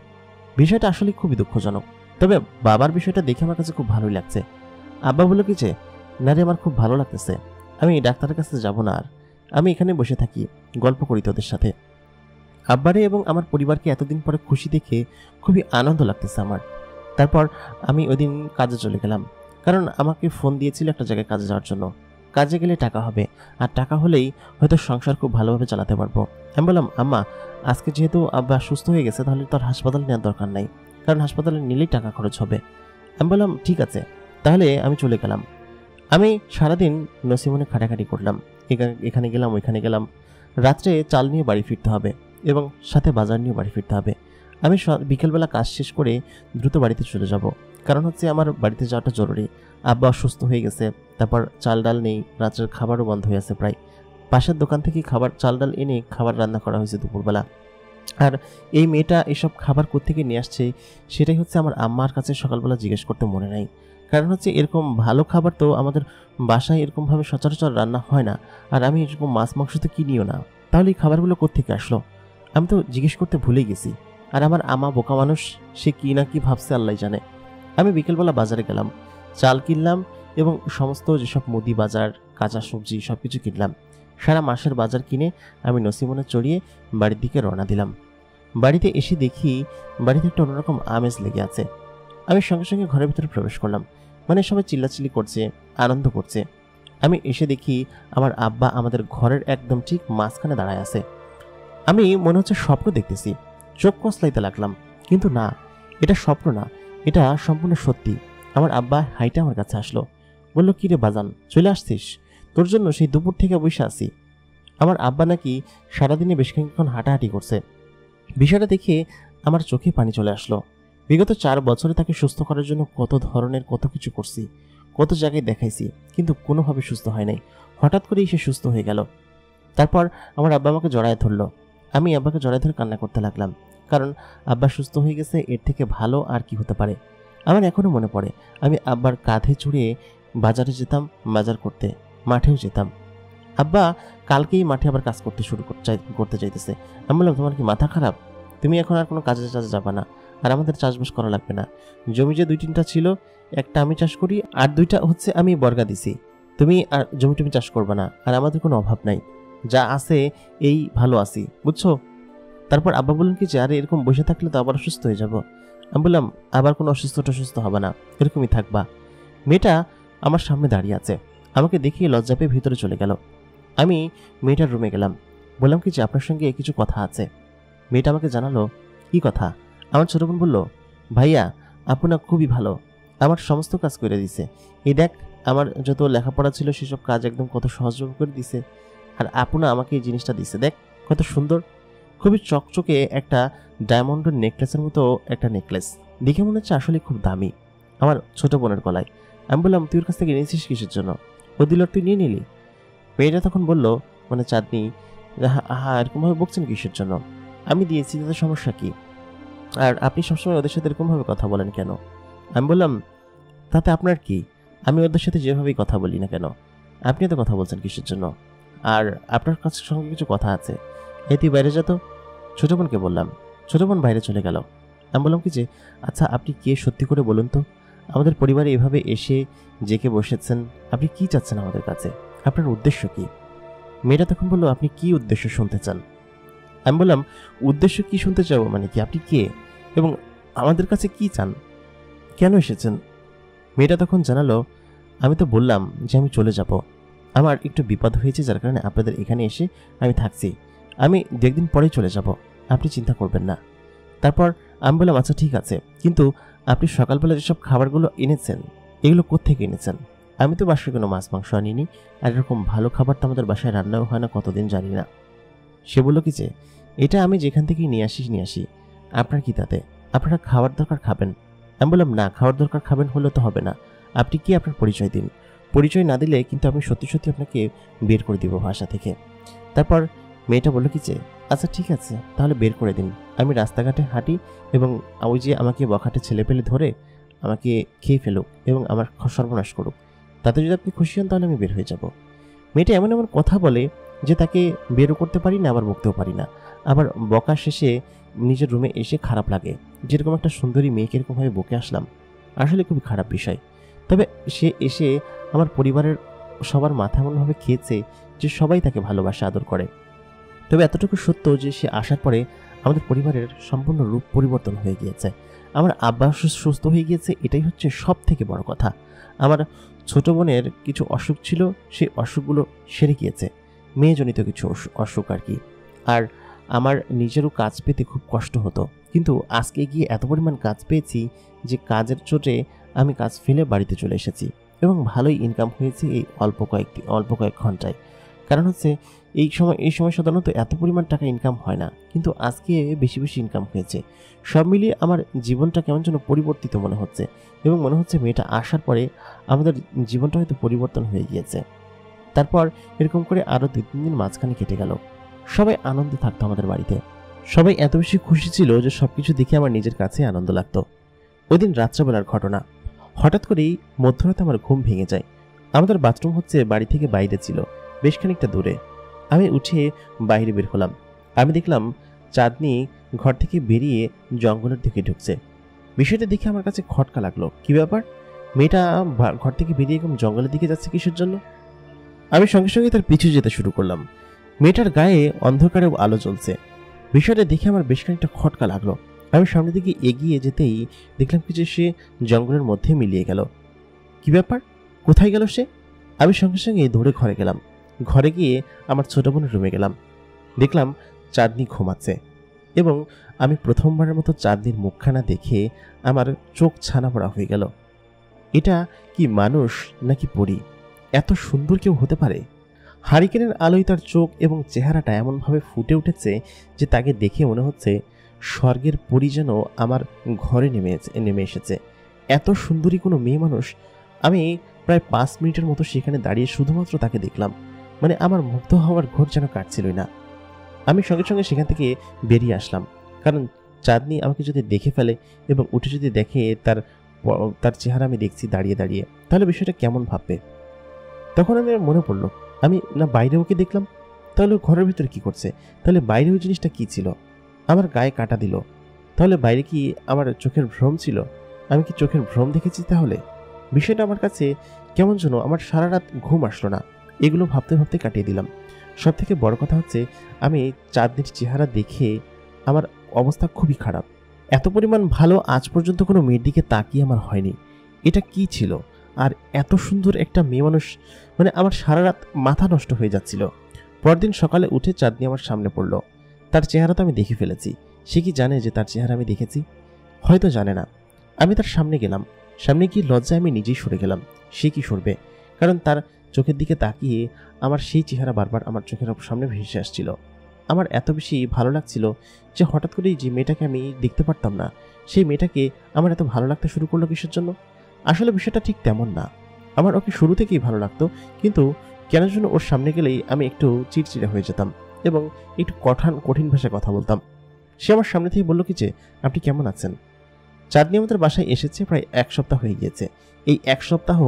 বিষয়টা আসলে খুবই দুঃখজনক, তবে বাবার বিষয়টা দেখে আমার কাছে খুব ভালোই লাগছে। আব্বা বলল কি যে, না রে আমার খুব ভালো লাগতেছে, আমি ডাক্তারের কাছে যাব না, আর আমি এখানে বসে থাকি, গল্প করি তোদের সাথে। আব্বারে এবং আমার পরিবারকে এতদিন পরে খুশি দেখে খুবই আনন্দ লাগতেছে আমার। তারপর আমি ওই দিন কাজে চলে গেলাম, কারণ আমাকে ফোন দিয়েছিল একটা জায়গায় কাজে যাওয়ার জন্য। কাজে গেলে টাকা হবে, আর টাকা হলেই হয়তো সংসার খুব ভালোভাবে চালাতে পারবো। আমি বললাম, আম্মা আজকে যেহেতু আব্বা সুস্থ হয়ে গেছে, তাহলে তোর হাসপাতাল নেওয়ার দরকার নাই, কারণ হাসপাতালে নিলেই টাকা খরচ হবে। আমি বললাম, ঠিক আছে, তাহলে আমি চলে গেলাম। আমি সারাদিন নসিমনে খাটাখাটি করলাম, এখানে গেলাম ওইখানে গেলাম। রাত্রে চাল নিয়ে বাড়ি ফিরতে হবে এবং সাথে বাজার নিয়ে বাড়ি ফিরতে হবে। আমি বিকেলবেলা কাজ শেষ করে দ্রুত বাড়িতে চলে যাব, কারণ হচ্ছে আমার বাড়িতে যাওয়াটা জরুরি। আব্বা অসুস্থ হয়ে গেছে, তারপর চাল ডাল নেই, রাত্রের খাবারও বন্ধ হয়ে আছে প্রায়। পাশের দোকান থেকে চাল ডাল এনে খাবার রান্না করা হয়েছে দুপুরবেলা। আর এই মেয়েটা এসব খাবার কোত্থেকে নিয়ে আসছে সেটাই হচ্ছে আমার আম্মার কাছে সকালবেলা জিজ্ঞেস করতে মনে নাই। কারণ হচ্ছে এরকম ভালো খাবার তো আমাদের বাসায় এরকমভাবে সচরাচর রান্না হয় না। আর আমি এরকম মাছ মাংস তো কিনিও না, তাহলে এই খাবারগুলো কোত্থেকে আসলো? আমি তো জিজ্ঞেস করতে ভুলে গেছি। আর আমার আম্মা বোকা মানুষ, সে কি না কি ভাবছে আল্লাহ জানে। আমি বিকেলবেলা বাজারে গেলাম, চাল কিনলাম এবং সমস্ত যেসব মুদি বাজার, কাঁচা সবজি সব কিছু কিনলাম। সারা মাসের বাজার কিনে আমি নসিমনে চড়িয়ে বাড়ির দিকে রওনা দিলাম। বাড়িতে এসে দেখি বাড়িতে একটা অন্যরকম আমেজ লেগে আছে। আমি সঙ্গে সঙ্গে ঘরের ভিতরে প্রবেশ করলাম। মানে সবাই চিল্লাচিল্লি করছে, আনন্দ করছে। আমি এসে দেখি আমার আব্বা আমাদের ঘরের একদম ঠিক মাঝখানে দাঁড়ায় আছে। আমি মনে হচ্ছে স্বপ্ন দেখতেছি, চোখ কসলাইতে লাগলাম। কিন্তু না, এটা স্বপ্ন না, এটা সম্পূর্ণ সত্যি। আমার আব্বা হাইটা আমার কাছে আসলো, বলল, কি রে বাজান, চলে আসছিস? তোর জন্য সেই দুপুর থেকে বসে আছি। আমার আব্বা নাকি সারাদিনে বেশ খানিকক্ষণ হাঁটাহাঁটি করছে। বিষয়টা দেখে আমার চোখে পানি চলে আসলো। বিগত 4 বছরে তাকে সুস্থ করার জন্য কত ধরনের কত কিছু করছি, কত জায়গায় দেখাইছি, কিন্তু কোনোভাবে সুস্থ হয় নাই। হঠাৎ করেই সে সুস্থ হয়ে গেল। তারপর আমার আব্বা আমাকে জড়ায় ধরলো। আমি আব্বাকে জড়ায় ধরে কান্না করতে লাগলাম, কারণ আব্বা সুস্থ হয়ে গেছে, এর থেকে ভালো আর কি হতে পারে। আমার এখনো মনে পড়ে আমি আব্বার কাঁধে চড়ে বাজারে যেতাম, বাজার করতে, মাঠেও যেতাম। আব্বা কালকেই মাঠে আবার কাজ করতে চাইতেছে। আমি বললাম, তোমার কি মাথা খারাপ? তুমি এখন আর কোনো কাজে যাবা না, আর আমাদের চাষবাস করা লাগবে না। জমি যে 2-3টা ছিল, একটা আমি চাষ করি আর 2টা হচ্ছে আমি বর্গা দিছি। তুমি আর জমি টমি চাষ করবে না, আর আমাদের কোনো অভাব নাই, যা আছে এই ভালো আছি, বুঝছো? তারপর আব্বা বললেন কি যে, আরে এরকম বসে থাকলে তো আবার অসুস্থ হয়ে যাব। আমি বললাম, আবার কোনো অসুস্থ হবে না, এরকমই থাকবা। মেয়েটা আমার সামনে দাঁড়িয়ে আছে, আমাকে দেখিয়ে লজ্জা পেয়ে ভিতরে চলে গেল। আমি মেয়েটার রুমে গেলাম, বললাম কি যে, আপনার সঙ্গে কিছু কথা আছে। মেয়েটা আমাকে জানালো, কি কথা? আমার ছোট বোন বলল, ভাইয়া আপু না খুবই ভালো, আমার সমস্ত কাজ করে দিছে। এই দেখ, আমার যত লেখাপড়া ছিল সেসব কাজ একদম কত সহজভাবে করে দিছে। আর আপু না আমাকে এই জিনিসটা দিছে, দেখ কত সুন্দর, খুবই চকচকে একটা ডায়মন্ডের নেকলেসের মতো একটা নেকলেস, দেখে মনে হচ্ছে আসলে খুব দামি, আমার ছোট বোনের গলায়। আমি বললাম, তুই ওর কাছ থেকে নিয়েছিস কিসের জন্য? ও দিল, তুই নিয়ে নিলি? মেয়েটা তখন বলল, মানে চাঁদনি, হ্যাঁ এরকমভাবে বকছেন কিসের জন্য? আমি দিয়েছি, তাতে সমস্যা কি? আর আপনি সবসময় ওদের সাথে এরকমভাবে কথা বলেন কেন? আমি বললাম, তাতে আপনার কি? আমি ওদের সাথে যেভাবেই কথা বলি না কেন, আপনি তো কথা বলছেন কিসের জন্য? আর আপনার কাছে সঙ্গে কিছু কথা আছে, এই তুই বাইরে যা তো। ছোট বোনকে বললাম। ছোট বোন বাইরে চলে গেল। আমি বললাম কি যে, আচ্ছা আপনি কে সত্যি করে বলুন তো, আমাদের পরিবারে এভাবে এসে জেকে বসেছেন, আপনি কি চাচ্ছেন আমাদের কাছে? আপনার উদ্দেশ্য কি? মেয়েটা তখন বলল, আপনি কি উদ্দেশ্য শুনতে চান? আমি বললাম, উদ্দেশ্য কি শুনতে চাও মানে কি? আপনি কে এবং আমাদের কাছে কি চান, কেন এসেছেন? মেয়েটা তখন জানালো, আমি তো বললাম যে আমি চলে যাব, আমার একটু বিপদ হয়েছে, যার কারণে আপনাদের এখানে এসে আমি থাকছি। আমি 2 দিন পরেই চলে যাব, আপনি চিন্তা করবেন না। তারপর আমি বললাম, আচ্ছা ঠিক আছে, কিন্তু আপনি সকালবেলা যেসব খাবারগুলো এনেছেন এগুলো কোত্থেকে এনেছেন? আমি তো বাসায় কোনো মাছ মাংস আনিনি, আর এরকম ভালো খাবার তো আমাদের বাসায় রান্নাও হয় না কতদিন জানি না। সে বলল কি যে, এটা আমি যেখান থেকেই নিয়ে আসি, আপনার কি তাতে? আপনারা খাওয়ার দরকার খাবেন। আমি বললাম, না খাওয়ার দরকার খাবেন হলে তো হবে না, আপনি কি আপনার পরিচয় দিন। পরিচয় না দিলে কিন্তু আমি সত্যি সত্যি আপনাকে বের করে দিব বাসা থেকে। তারপর মেয়েটা বলল কি যে, আচ্ছা ঠিক আছে, তাহলে বের করে দিন। আমি রাস্তাঘাটে হাঁটি এবং ওই যে আমাকে বখাটে ছেলে পেলে ধরে আমাকে খেয়ে ফেলুক এবং আমার সর্বনাশ করুক, তাতে যদি আপনি খুশি হন তাহলে আমি বের হয়ে যাব। মেয়েটা এমন এমন কথা বলে যে তাকে বেরও করতে পারি না, আবার বকতেও পারি না। আবার বকা শেষে নিজের রুমে এসে খারাপ লাগে, যেরকম একটা সুন্দরী মেয়েকে এরকমভাবে বকে আসলাম, আসলে খুবই খারাপ বিষয়। তবে সে এসে আমার পরিবারের সবার মাথা এমনভাবে খেয়েছে যে সবাই তাকে ভালোবাসা আদর করে। তবে এতটুকু সত্য যে সে আসার পরে আমাদের পরিবারের সম্পূর্ণ রূপ পরিবর্তন হয়ে গিয়েছে। আমার আব্বা সুস্থ হয়ে গিয়েছে, এটাই হচ্ছে সব থেকে বড় কথা। আমার ছোট বোনের কিছু অসুখ ছিল, সেই অসুখগুলো সেরে গিয়েছে, মেয়েজনিত কিছু অসুখ আর কি। আর আমার নিজেরও কাজ পেতে খুব কষ্ট হতো, কিন্তু আজকে গিয়ে এত পরিমাণ কাজ পেয়েছি যে কাজের চোটে আমি কাজ ফেলে বাড়িতে চলে এসেছি এবং ভালোই ইনকাম হয়েছে এই অল্প কয়েক ঘন্টায়। কারণ হচ্ছে এই সময় সাধারণত এত পরিমাণ টাকা ইনকাম হয় না, কিন্তু আজকে বেশি বেশি ইনকাম হয়েছে। সব মিলিয়ে আমার জীবনটা কেমন যেন পরিবর্তিত মনে হচ্ছে এবং মনে হচ্ছে মেয়েটা আসার পরে আমাদের জীবনটা হয়তো পরিবর্তন হয়ে গিয়েছে। তারপর এরকম করে আরও 2-3 দিন মাঝখানে কেটে গেল। সবাই আনন্দে থাকতো আমাদের বাড়িতে। সবাই এত বেশি খুশি ছিল যে সবকিছু দেখে আমার নিজের কাছে আনন্দ লাগতো। ওই দিন রাত্রেবেলার ঘটনা, হঠাৎ করেই মধ্যরাতে আমার ঘুম ভেঙে যায়। আমাদের বাথরুম হচ্ছে বাড়ি থেকে বাইরে ছিল, বেশ খানিকটা দূরে। আমি উঠে বাইরে বের হলাম। আমি দেখলাম চাঁদনি ঘর থেকে বেরিয়ে জঙ্গলের দিকে ঢুকছে। বিষয়টা দেখে আমার কাছে খটকা লাগলো। কি ব্যাপার, মেয়েটা ঘর থেকে বেরিয়ে এরকম জঙ্গলের দিকে যাচ্ছে কিসের জন্য? আমি সঙ্গে সঙ্গে তার পিছু যেতে শুরু করলাম। মেয়েটার গায়ে অন্ধকারেও আলো জ্বলছে। বিষয়টা দেখে আমার বেশ খানিকটা খটকা লাগলো। আমি সামনের দিকে এগিয়ে যেতেই দেখলাম কি যে সে জঙ্গলের মধ্যে মিলিয়ে গেল। কি ব্যাপার, কোথায় গেল সে? আমি সঙ্গে সঙ্গে দৌড়ে ঘরে গেলাম। ঘরে গিয়ে আমার ছোট বোনের রুমে গেলাম। দেখলাম চাঁদনি ঘুমাচ্ছে এবং আমি প্রথমবারের মতো চাঁদনির মুখখানা দেখে আমার চোখ ছানা পড়া হয়ে গেল। এটা কি মানুষ নাকি পরী? এত সুন্দর কেউ হতে পারে? হারিকেনের আলোয় তার চোখ এবং চেহারাটা এমনভাবে ফুটে উঠেছে যে তাকে দেখে মনে হচ্ছে স্বর্গের পরী যেন আমার ঘরে নেমে এসেছে। এত সুন্দরী কোনো মেয়ে মানুষ। আমি প্রায় 5 মিনিটের মতো সেখানে দাঁড়িয়ে শুধুমাত্র তাকে দেখলাম। মানে আমার মুগ্ধ হওয়ার ঘোর যেন কাটছিলই না। আমি সঙ্গে সঙ্গে সেখান থেকে বেরিয়ে আসলাম, কারণ চাঁদনি আমাকে যদি দেখে ফেলে এবং উঠে যদি দেখে তার চেহারা আমি দেখছি দাঁড়িয়ে দাঁড়িয়ে, তাহলে বিষয়টা কেমন ভাববে। তখন আমি মনে পড়লো, আমি না বাইরে ওকে দেখলাম, তাহলে ঘরের ভিতরে কি করছে? তাহলে বাইরে ওই জিনিসটা কি ছিল? আমার গায়ে কাটা দিল। তাহলে বাইরে কি আমার চোখের ভ্রম ছিল? আমি কি চোখের ভ্রম দেখেছি? তাহলে বিষয়টা আমার কাছে কেমন যেন, আমার সারা রাত ঘুম আসলো না। এগুলো ভাবতে ভাবতে কাটিয়ে দিলাম। সব থেকে বড় কথা হচ্ছে, আমি চাঁদনির চেহারা দেখে আমার অবস্থা খুবই খারাপ। এত পরিমাণ ভালো আজ পর্যন্ত কোনো মেয়ের দিকে তাকিয়ে আমার হয়নি। এটা কি ছিল? আর এত সুন্দর একটা মেয়ে মানুষ, মানে আমার সারা রাত মাথা নষ্ট হয়ে যাচ্ছিল। পরদিন সকালে উঠে চাঁদনি আমার সামনে পড়ল। তার চেহারা তো আমি দেখে ফেলেছি। সে কি জানে যে তার চেহারা আমি দেখেছি? হয়তো জানে না। আমি তার সামনে গেলাম। সামনে গিয়ে লজ্জায় আমি নিজেই সরে গেলাম। সে কি সরবে? কারণ তার চোখের দিকে তাকিয়ে আমার সেই চেহারা বারবার আমার চোখের সামনে ভেসে আসছিল। আমার এত বেশি ভালো লাগছিল যে হঠাৎ করেই যে মেয়েটাকে আমি দেখতে পারতাম না, সেই মেয়েটাকে আমার এত ভালো লাগতে শুরু করলো কিসের জন্য? আসলে বিষয়টা ঠিক তেমন না। আমার ওকে শুরু থেকেই ভালো লাগতো, কিন্তু কেন যেন ওর সামনে গেলেই আমি একটু চিড়চিড়ে হয়ে যেতাম এবং একটু কঠিন ভাষায় কথা বলতাম। সে আমার সামনে থেকে বলল কি যে, আপনি কেমন আছেন? চাঁদনি আমাদের বাসায় এসেছে প্রায় 1 সপ্তাহ হয়ে গিয়েছে। এই 1 সপ্তাহ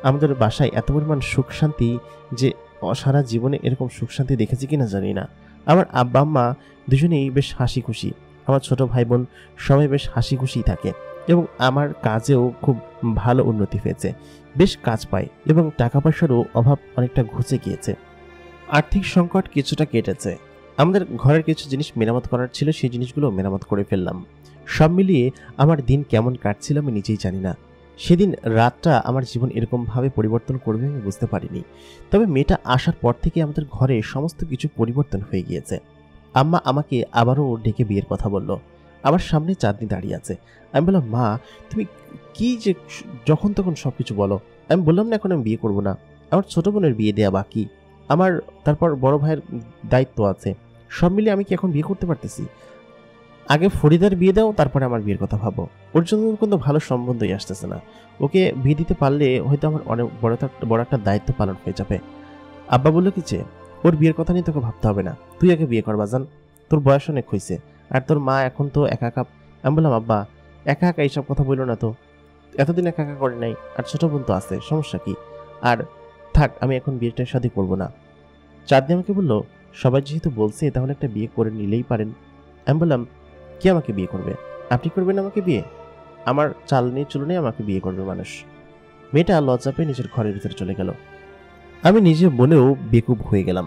আমাদের বাসায় এত পরিমাণ সুখ শান্তি যে সারা জীবনে এরকম সুখ শান্তি দেখেছি কিনা জানি না। আমার আব্বা আম্মা দুজনেই বেশ হাসি খুশি। আমার ছোট ভাই বোন সবাই বেশ হাসি খুশি থাকে এবং আমার কাজেও খুব ভালো উন্নতি হয়েছে। বেশ কাজ পায় এবং টাকা পয়সারও অভাব অনেকটা ঘুচে গিয়েছে। আর্থিক সংকট কিছুটা কেটেছে। আমাদের ঘরের কিছু জিনিস মেরামত করার ছিল, সেই জিনিসগুলো মেরামত করে ফেললাম। সব মিলিয়ে আমার দিন কেমন কাটছিল আমি নিজেই জানি না। সেদিন রাতটা আমার জীবন এরকমভাবে পরিবর্তন করবে আমি বুঝতে পারিনি। তবে মেয়েটা আসার পর থেকে আমাদের ঘরে সমস্ত কিছু পরিবর্তন হয়ে গিয়েছে। আম্মা আমাকে আবারও ডেকে বিয়ের কথা বলল। আমার সামনে চাঁদনি দাঁড়িয়ে আছে। আমি বললাম, মা তুমি কি যে যখন তখন সব কিছু বলো। আমি বললাম না এখন আমি বিয়ে করবো না, আমার ছোট বোনের বিয়ে দেওয়া বাকি, আমার তারপর বড় ভাইয়ের দায়িত্ব আছে। সব মিলিয়ে আমি কি এখন বিয়ে করতে পারতেছি? আগে ফরিদার বিয়ে দাও, তারপরে আমার বিয়ের কথা ভাবো। ওর জন্য কিন্তু ভালো সম্বন্ধই আসতেছে না। ওকে বিয়ে দিতে পারলে হয়তো আমার অনেক বড় একটা দায়িত্ব পালন হয়ে যাবে। আব্বা বললো কি যে, ওর বিয়ের কথা নিয়ে তোকে ভাবতে হবে না, তুই আগে বিয়ে কর বাজান, তোর বয়স অনেক হয়েছে, আর তোর মা এখন তো একা একা। আমি বললাম, আব্বা একা একা এইসব কথা বললো না তো, এতদিন একা একা করে নাই, আর ছোট বোন তো আছে, সমস্যা কি? আর থাক, আমি এখন বিয়েটার সাথে করবো না। চাঁদনি আমাকে বললো, সবাই যেহেতু বলছে তাহলে একটা বিয়ে করে নিলেই পারেন। আমি বললাম, কে আমাকে বিয়ে করবে? আপনি করবেন আমাকে বিয়ে? আমার চাল নিয়ে চুল নিয়ে আমাকে বিয়ে করবে মানুষ? মেয়েটা লজ্জা পেয়ে নিজের ঘরের ভিতরে চলে গেল। আমি নিজে মনেও বেকুব হয়ে গেলাম।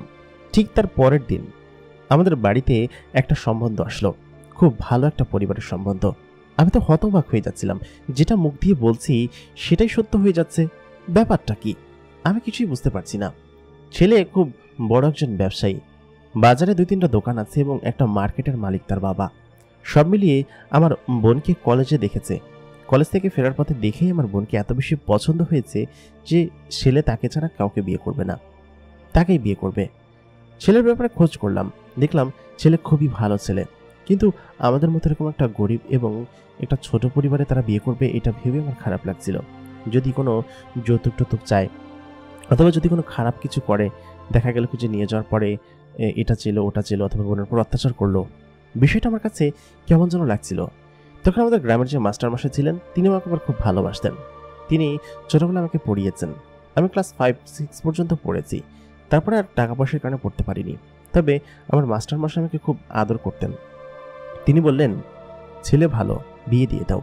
ঠিক তার পরের দিন আমাদের বাড়িতে একটা সম্বন্ধ আসলো, খুব ভালো একটা পরিবারের সম্বন্ধ। আমি তো হতবাক হয়ে যাচ্ছিলাম, যেটা মুখ দিয়ে বলছি সেটাই সত্য হয়ে যাচ্ছে। ব্যাপারটা কি আমি কিছুই বুঝতে পারছি না। ছেলে খুব বড় একজন ব্যবসায়ী, বাজারে 2-3টা দোকান আছে এবং একটা মার্কেটের মালিক তার বাবা। সব মিলিয়ে আমার বোনকে কলেজে দেখেছে। কলেজ থেকে ফেরার পথে দেখেই আমার বোনকে এত বেশি পছন্দ হয়েছে যে ছেলে তাকে ছাড়া কাউকে বিয়ে করবে না, তাকেই বিয়ে করবে। ছেলের ব্যাপারে খোঁজ করলাম, দেখলাম ছেলে খুবই ভালো ছেলে, কিন্তু আমাদের মতো এরকম একটা গরিব এবং একটা ছোট পরিবারে তারা বিয়ে করবে এটা ভেবে আমার খারাপ লাগছিল। যদি কোনো যৌতুক টৌতুক চায় অথবা যদি কোনো খারাপ কিছু করে, দেখা গেল কিছু নিয়ে যাওয়ার পরে এটা ছিল ওটা ছিল, অথবা বোনের উপর অত্যাচার করলো, বিষয়টা আমার কাছে কেমন যেন লাগছিল। তখন আমাদের গ্রামের যে মাস্টারমশাই ছিলেন তিনি আমাকে আবার খুব ভালোবাসতেন। তিনি ছোটবেলায় আমাকে পড়িয়েছেন। আমি ক্লাস 5-6 পর্যন্ত পড়েছি, তারপরে আর টাকা পয়সার কারণে পড়তে পারিনি। তবে আমার মাস্টারমশাই আমাকে খুব আদর করতেন। তিনি বললেন, ছেলে ভালো, বিয়ে দিয়ে দাও।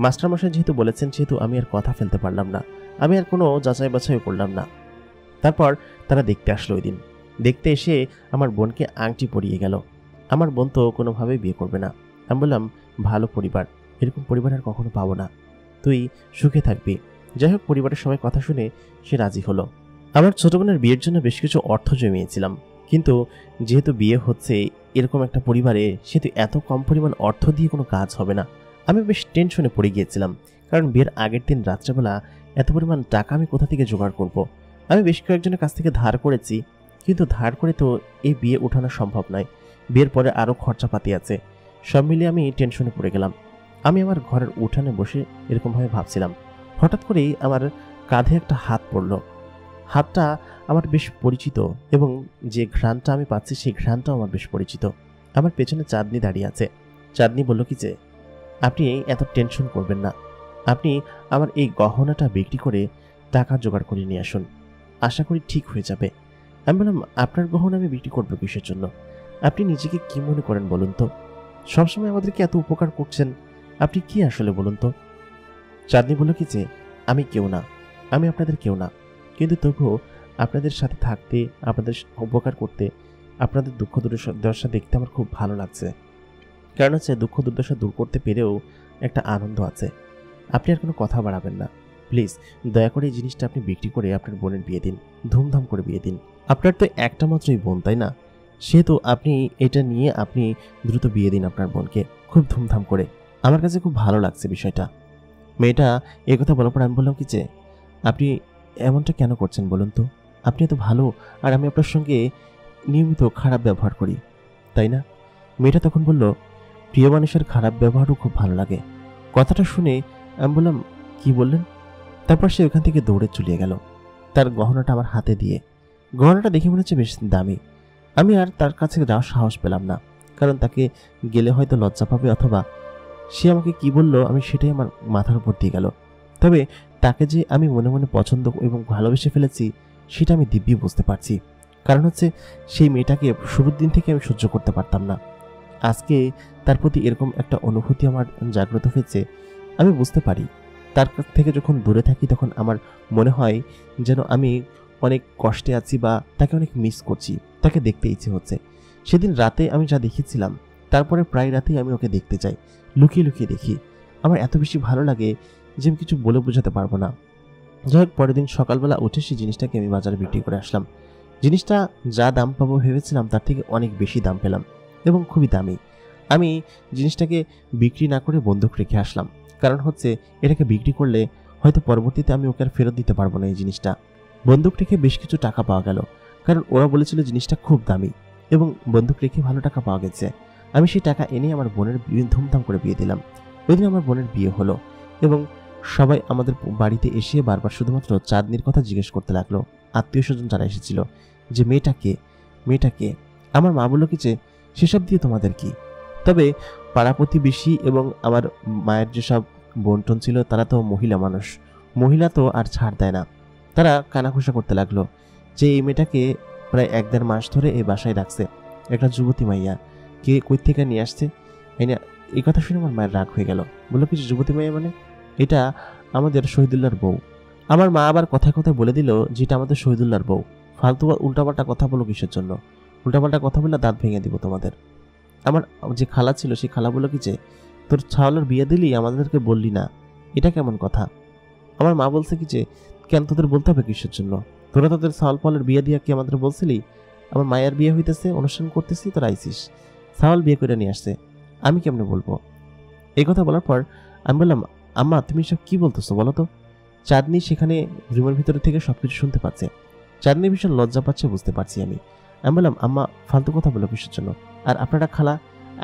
মাস্টারমশাই যেহেতু বলেছেন সেহেতু আমি আর কথা ফেলতে পারলাম না, আমি আর কোনো যাচাই বাছাই করলাম না। তারপর তারা দেখতে আসলো। ওই দিন দেখতে এসে আমার বোনকে আংটি পরিয়ে গেল। আমার বোন তো কোনোভাবেই বিয়ে করবে না। আমি বললাম, ভালো পরিবার, এরকম পরিবার আর কখনো পাবো না, তুই সুখে থাকবি। যাই হোক, পরিবারের সবাই কথা শুনে সে রাজি হলো। আমার ছোট বোনের বিয়ের জন্য বেশ কিছু অর্থ জমিয়েছিলাম, কিন্তু যেহেতু বিয়ে হচ্ছে এরকম একটা পরিবারে, সেহেতু এত কম পরিমাণ অর্থ দিয়ে কোনো কাজ হবে না। আমি বেশ টেনশনে পড়ে গিয়েছিলাম, কারণ বিয়ের আগের দিন রাত্রেবেলা এত পরিমাণ টাকা আমি কোথা থেকে জোগাড় করব। আমি বেশ কয়েকজনের কাছ থেকে ধার করেছি, কিন্তু ধার করে তো এই বিয়ে উঠানো সম্ভব নয়। বিয়ের পরে আরও খরচাপাতি আছে। সব মিলিয়ে আমি টেনশনে পড়ে গেলাম। আমি আমার ঘরের উঠানে বসে এরকমভাবে ভাবছিলাম। হঠাৎ করেই আমার কাঁধে একটা হাত পড়ল। হাতটা আমার বেশ পরিচিত, এবং যে ঘ্রাণটা আমি পাচ্ছি সেই ঘ্রাণটাও আমার বেশ পরিচিত। আমার পেছনে চাঁদনি দাঁড়িয়ে আছে। চাঁদনি বলল কি যে, আপনি এত টেনশন করবেন না, আপনি আমার এই গহনাটা বিক্রি করে টাকা জোগাড় করে নিয়ে আসুন, আশা করি ঠিক হয়ে যাবে। আমি বললাম, আপনার গহনা আমি বিক্রি করবো কিসের জন্য? আপনি নিজেকে কি মনে করেন বলুন তো? সবসময় আমাদেরকে এত উপকার করছেন, আপনি কি আসলে বলুন তো? চাঁদনি বলল কি যে, আমি কেউ না, আমি আপনাদের কেউ না, কিন্তু তবুও আপনাদের সাথে থাকতে, আপনাদের উপকার করতে, আপনাদের দুঃখ দুর্দশা দেখতে আমার খুব ভালো লাগছে। কারণ হচ্ছে, দুঃখ দুর্দশা দূর করতে পেরেও একটা আনন্দ আছে। আপনি আর কোনো কথা বাড়াবেন না, প্লিজ দয়া করে এই জিনিসটা আপনি বিক্রি করে আপনার বোনের বিয়ে দিন, ধুমধাম করে বিয়ে দিন। আপনার তো একটা মাত্রই বোন, তাই না? সেহেতু আপনি এটা নিয়ে আপনি দ্রুত বিয়ে দিন আপনার বোনকে, খুব ধুমধাম করে। আমার কাছে খুব ভালো লাগছে বিষয়টা। মেয়েটা এই কথা বলার পর আমি বললাম কি যে, আপনি এমনটা কেন করছেন বলুন তো? আপনি এত ভালো, আর আমি আপনার সঙ্গে নিয়মিত খারাপ ব্যবহার করি, তাই না? মেয়েটা তখন বলল, প্রিয় মানুষের খারাপ ব্যবহারও খুব ভালো লাগে। কথাটা শুনে আমি বললাম, কি বললেন? তারপর সে ওখান থেকে দৌড়ে চলে গেল, তার গহনাটা আমার হাতে দিয়ে। গহনাটা দেখে মনে হচ্ছে বেশ দামি। আমি আর তার কাছে যাওয়ার সাহস পেলাম না, কারণ তাকে গেলে হয়তো লজ্জা পাবে, অথবা সে আমাকে কি বলল আমি সেটাই আমার মাথার উপর দিয়ে গেল। তবে তাকে যে আমি মনে মনে পছন্দ এবং ভালোবেসে ফেলেছি সেটা আমি দিব্যি বুঝতে পারছি। কারণ হচ্ছে, সেই মেয়েটাকে শুরুর দিন থেকে আমি সহ্য করতে পারতাম না। আজকে তার প্রতি এরকম একটা অনুভূতি আমার জাগ্রত হয়েছে। আমি বুঝতে পারি, তার কাছ থেকে যখন দূরে থাকি তখন আমার মনে হয় যেন আমি অনেক কষ্টে আছি, বা তাকে অনেক মিস করছি, তাকে দেখতে ইচ্ছে হচ্ছে। সেদিন রাতে আমি যা দেখেছিলাম, তারপরে প্রায় রাতেই আমি ওকে দেখতে চাই, লুকিয়ে লুকিয়ে দেখি। আমার এত বেশি ভালো লাগে যে আমি কিছু বলে বোঝাতে পারবো না। যাই হোক, পরের দিন সকালবেলা উঠে সেই জিনিসটাকে আমি বাজারে বিক্রি করে আসলাম। জিনিসটা যা দাম পাবো ভেবেছিলাম তার থেকে অনেক বেশি দাম পেলাম, এবং খুবই দামি। আমি জিনিসটাকে বিক্রি না করে বন্ধক রেখে আসলাম, কারণ হচ্ছে এটাকে বিক্রি করলে হয়তো পরবর্তীতে আমি ওকে আর ফেরত দিতে পারবো না। এই জিনিসটা বন্ধক রেখে বেশ কিছু টাকা পাওয়া গেল, কারণ ওরা বলেছিল জিনিসটা খুব দামি, এবং বন্ধক রেখে ভালো টাকা পাওয়া গেছে। আমি সেই টাকা এনে আমার বোনের ধুমধাম করে বিয়ে দিলাম। ওই দিন আমার বোনের বিয়ে হলো, এবং সবাই আমাদের বাড়িতে এসে বারবার শুধুমাত্র চাঁদনির কথা জিজ্ঞেস করতে লাগলো। আত্মীয় স্বজন যারা এসেছিল, যে মেয়েটাকে। আমার মা বলল কি যে, সেসব দিয়ে তোমাদের কি? তবে পাড়া প্রতিবেশী এবং আমার মায়ের যেসব বন্টন ছিল তারা তো মহিলা মানুষ, মহিলা তো আর ছাড় দেয় না। তারা কানাঘুষা করতে লাগলো যে এই মেয়েটাকে প্রায় 1-1.5 মাস ধরে এই বাসায় রাখছে, একটা যুবতী মাইয়া, কে কই থেকে নিয়ে আসছে। এই কথা শুনে আমার মায়ের রাগ হয়ে গেল। বললো কি, যুবতী মাইয়া মানে? এটা আমাদের শহীদুল্লাহর বউ। আমার মা আবার কথায় কথায় বলে দিল যে এটা আমাদের শহীদুল্লাহর বউ। ফালতু উল্টাপাল্টা কথা বলো কিসের জন্য? উল্টাপাল্টা কথা বললে দাঁত ভেঙে দিব তোমাদের। আমার যে খালা ছিল সেই খালা বললো কি যে, তোর ছাওয়ালের বিয়ে দিলি, আমাদেরকে বললি না, এটা কেমন কথা? আমার মা বলছে কি যে, কেন তোদের বলতে হবে কিসের জন্য? তোরা তোদের ছাওয়াল পালের বিয়ে দিয়া কি আমাদের বলছিলি? আমার মায়ের বিয়ে হইতেছে, অনুষ্ঠান করতেছি, তোরা আইসিস, ছাওয়াল বিয়ে করে নিয়ে আসছে, আমি কেমনে বলবো? এই কথা বলার পর আমি বললাম, আম্মা তুমি সব কি বলতেছো বলো তো? চাঁদনি সেখানে রুমের ভিতরে থেকে সবকিছু শুনতে পাচ্ছে। চাঁদনি ভীষণ লজ্জা পাচ্ছে, বুঝতে পারছি আমি বললাম, আম্মা ফালতু কথা বলো কিসের জন্য? আর আপনারা খালা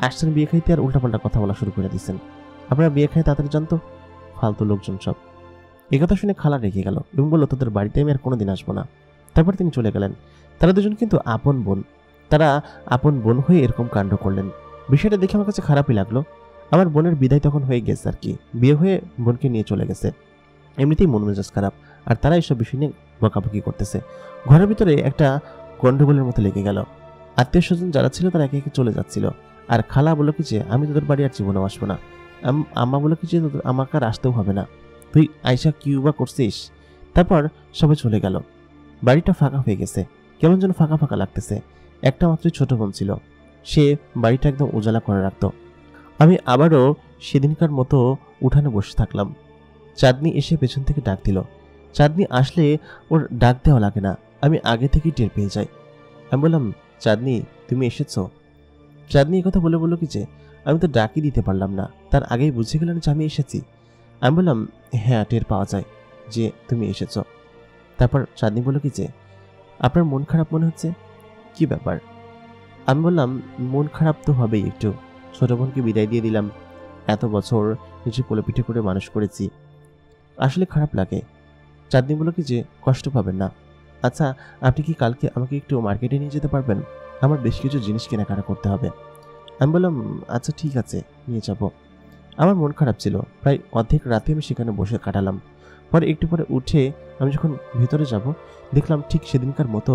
আসছেন বিয়ে খাইতে, আর উল্টাপাল্টা কথা বলা শুরু করে দিচ্ছেন। আপনারা বিয়ে খাই তাড়াতাড়ি জানতো, ফালতু লোকজন সব। এই কথা শুনে খালা রেগে গেল এবং বললো, তোদের বাড়িতে আমি আর কোনোদিন আসবো না। তারপর তিনি চলে গেলেন। তারা দুজন কিন্তু আপন বোন, তারা আপন বোন হয়ে এরকম কাণ্ড করলেন। বিষয়টা দেখে আমার কাছে খারাপই লাগলো। আমার বোনের বিদায় তখন হয়ে গেছে আর কি, বিয়ে হয়ে বোনকে নিয়ে চলে গেছে। এমনিতেই মন মেজাজ খারাপ, আর তারা এসব বিষয় নিয়ে বকাবকি করতেছে। ঘরের ভিতরে একটা গন্ডগোলের মতো লেগে গেল। আত্মীয় স্বজন যারা ছিল তারা একে একে চলে যাচ্ছিল। আর খালা বললো কি যে আমি তোদের বাড়ি আর জীবনেও আসবো না। আম্মা বললো কি যে আমাকে আর আসতেও হবে না, তুই আয়সা কিউবা করছিস। তারপর সবাই চলে গেল। বাড়িটা ফাঁকা হয়ে গেছে, কেমন যেন ফাঁকা ফাঁকা লাগতেছে। একটা মাত্রই ছোট বোন ছিল, সে বাড়িটা একদম উজালা করে রাখত। আমি আবারও সেদিনকার মতো উঠানে বসে থাকলাম। চাঁদনি এসে পেছন থেকে ডাক দিল। চাঁদনি আসলে ওর ডাক দেওয়া লাগে না, আমি আগে থেকেই টের পেয়ে যাই। আমি বললাম, চাঁদনি তুমি এসেছো? চাঁদনি কথা বলে বললো কি যে আমি তো ডাকই দিতে পারলাম না, তার আগেই বুঝে গেলেন যে আমি এসেছি। আমি বললাম, হ্যাঁ টের পাওয়া যায় যে তুমি এসেছো। তারপর চাঁদনি বললো কি যে আপনার মন খারাপ মনে হচ্ছে, কি ব্যাপার? আমি বললাম, মন খারাপ তো হবেই একটু, ছোট বোনকে বিদায় দিয়ে দিলাম, এত বছর নিজে কোলে পিঠে করে মানুষ করেছি, আসলে খারাপ লাগে। চাঁদনি বলল কি যে কষ্ট পাবেন না। আচ্ছা, আপনি কি কালকে আমাকে একটু মার্কেটে নিয়ে যেতে পারবেন? আমার বেশ কিছু জিনিস কেনাকাটা করতে হবে। আমি বললাম, আচ্ছা ঠিক আছে, নিয়ে যাব। আমার মন খারাপ ছিল, প্রায় অর্ধেক রাতে আমি সেখানে বসে কাটালাম। পরে একটু পরে উঠে আমি যখন ভিতরে যাব, দেখলাম ঠিক সেদিনকার মতো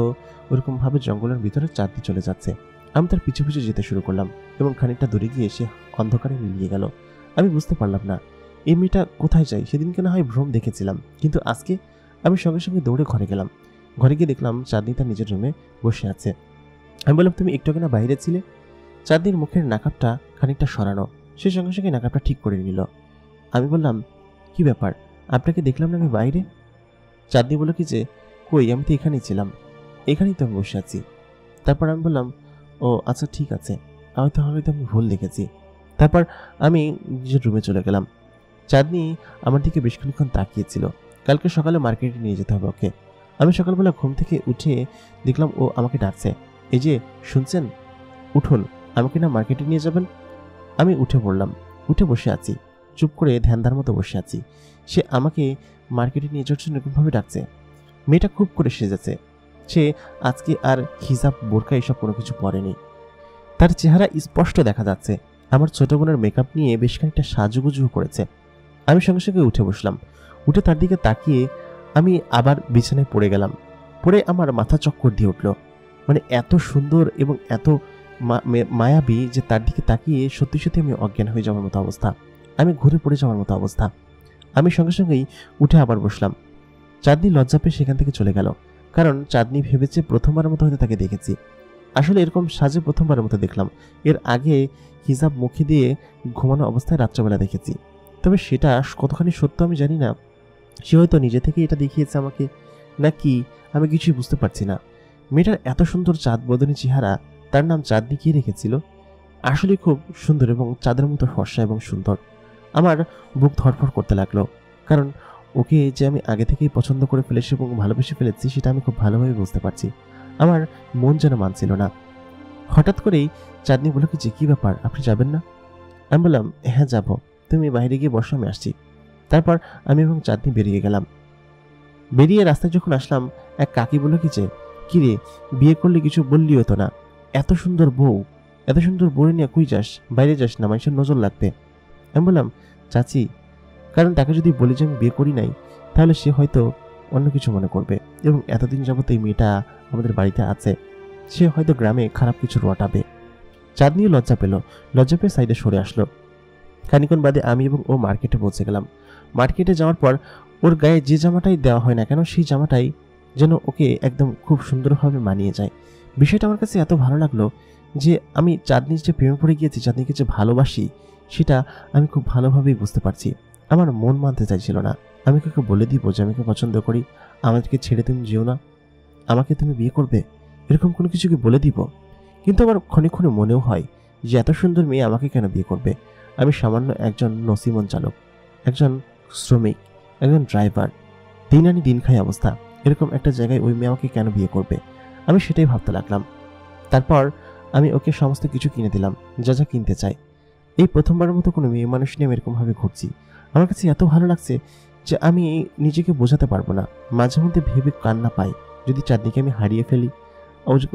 ওরকমভাবে জঙ্গলের ভিতরে চাঁদনি চলে যাচ্ছে। আমি তার পিছু পিছু যেতে শুরু করলাম এবং খানিকটা দূরে গিয়ে সে অন্ধকারে মিলিয়ে গেল। আমি বুঝতে পারলাম না এই মেয়েটা কোথায় যায়। সেদিনকে না হয় ভ্রম দেখেছিলাম, কিন্তু আজকে আমি সঙ্গে সঙ্গে দৌড়ে ঘরে গেলাম। ঘরে গিয়ে দেখলাম চাঁদনি তার নিজের রুমে বসে আছে। আমি বললাম, তুমি একটু আগে না বাইরে ছিলে? চাঁদনির মুখের নাকাবটা খানিকটা সরানো, সে সঙ্গে সঙ্গে নাকাবটা ঠিক করে নিল। আমি বললাম, কি ব্যাপার, আপনাকে দেখলাম না আমি বাইরে? চাঁদনি বলল কি যে কই, আমি তো এখানেই ছিলাম, এখানেই তো আমি বসে আছি। তারপর আমি বললাম, ও আচ্ছা ঠিক আছে, হয়তো আমি ভুল দেখেছি। তারপর আমি নিজের রুমে চলে গেলাম। চাঁদনি আমার দিকে বেশ খানিকক্ষণ তাকিয়েছিল। কালকে সকালে মার্কেটে নিয়ে যেতে হবে ওকে। আমি সকালবেলা ঘুম থেকে উঠে দেখলাম ও আমাকে ডাকছে, এই যে শুনছেন, উঠুন, আমাকে না মার্কেটে নিয়ে যাবেন। আমি উঠে পড়লাম, উঠে বসে আছি, চুপ করে ধ্যানধার মতো বসে আছি। সে আমাকে মার্কেটে নিয়ে যাওয়ার জন্য এরকমভাবে ডাকছে। মেয়েটা খুব করে সেজেছে, সে আজকে আর হিজাব বোরকা এসব কোনো কিছু পরেনি। তার চেহারা স্পষ্ট দেখা যাচ্ছে। আমার ছোট বোনের মেকআপ নিয়ে বেশ খানিকটা সাজুগুজু করেছে। আমি সঙ্গে সঙ্গে উঠে বসলাম। উঠে তার দিকে তাকিয়ে আমি আবার বিছানায় পড়ে গেলাম। পড়ে আমার মাথা চক্কর দিয়ে উঠল। মানে এত সুন্দর এবং এত মায়াবী যে তার দিকে তাকিয়ে সত্যি সত্যি আমি অজ্ঞান হয়ে যাওয়ার মতো অবস্থা, আমি ঘুরে পড়ে যাওয়ার মতো অবস্থা। আমি সঙ্গে সঙ্গেই উঠে আবার বসলাম। চাঁদনি লজ্জা পেয়ে সেখান থেকে চলে গেল, কারণ চাঁদনি ভেবেছে প্রথমবারের মতো হয়তো তাকে দেখেছি। আসলে এরকম সাজে প্রথমবারের মতো দেখলাম। এর আগে হিজাব মুখে দিয়ে ঘুমানো অবস্থায় রাত্রেবেলা দেখেছি, তবে সেটা কতখানি সত্য আমি জানি না। সে হয়তো নিজে থেকে এটা দেখিয়েছে আমাকে, নাকি আমি কিছুই বুঝতে পারছি না। মেয়েটার এত সুন্দর চাঁদ বদনী চেহারা, তার নাম চাঁদনি কে রেখেছিল? আসলে খুব সুন্দর এবং চাঁদের মতো ফর্সা এবং সুন্দর। আমার বুক ধড়ফড় করতে লাগলো, কারণ ওকে যে আমি আগে থেকেই পছন্দ করে ফেলেছি এবং ভালোবেসে ফেলেছি সেটা আমি খুব ভালোভাবে বুঝতে পারছি। আমার মন যেন মানছিল না। হঠাৎ করেই চাঁদনি বলল কি যে কি ব্যাপার, আপনি যাবেন না? আমি বললাম, হ্যাঁ যাব, তুমি বাইরে গিয়ে বসো, আমি আসছি। তারপর আমি এবং চাঁদনি বেরিয়ে গেলাম। বেরিয়ে রাস্তায় যখন আসলাম, এক কাকি বলল কি যে কি রে, বিয়ে করলে কিছু বললি হতো না, এত সুন্দর বউ, এত সুন্দর বউ নিয়ে কই যাস, বাইরে যাস না, মানুষের নজর লাগবে। আমি বললাম, চাচি, কারণ তাকে যদি বলি যে আমি বিয়ে করি নাই, তাহলে সে হয়তো অন্য কিছু মনে করবে, এবং এতদিন যাবত এই মেয়েটা আমাদের বাড়িতে আছে, সে হয়তো গ্রামে খারাপ কিছু রটাবে। চাঁদনিও লজ্জা পেল, লজ্জা পেয়ে সাইডে সরে আসলো। খানিকক্ষণ বাদে আমি এবং ও মার্কেটে পৌঁছে গেলাম। মার্কেটে যাওয়ার পর ওর গায়ে যে জামাটাই দেওয়া হয় না কেন, সেই জামাটাই যেন ওকে একদম খুব সুন্দরভাবে মানিয়ে যায়। বিষয়টা আমার কাছে এত ভালো লাগলো যে আমি চাঁদনির যে প্রেমে পড়ে গিয়েছি, চাঁদনিকে যে ভালোবাসি, সেটা আমি খুব ভালোভাবেই বুঝতে পারছি। আমার মন মানতে চাইছিল না। আমি কাউকে বলে দিব যে আমি পছন্দ করি, আমাদেরকে ছেড়ে তুমি যেও না, আমাকে তুমি বিয়ে করবে, এরকম কোনো কিছুকে বলে দিব। কিন্তু আমার ক্ষণে ক্ষণে মনেও হয় যে এত সুন্দর মেয়ে আমাকে কেন বিয়ে করবে? আমি সামান্য একজন নসিমন চালক, একজন শ্রমিক, একজন ড্রাইভার, দিন আনি দিন খাই অবস্থা, এরকম একটা জায়গায় ওই মেয়ে আমাকে কেন বিয়ে করবে? আমি সেটাই ভাবতে লাগলাম। তারপর আমি ওকে সমস্ত কিছু কিনে দিলাম, যা যা কিনতে চাই। এই প্রথমবারের মতো কোনো মেয়ে মানুষ নিয়ে আমি এরকমভাবে ঘুরছি। আমার কাছে এত ভালো লাগছে যে আমি নিজেকে বোঝাতে পারবো না। মাঝে মধ্যে ভেবে কান্না পাই, যদি চাঁদনিকে আমি হারিয়ে ফেলি,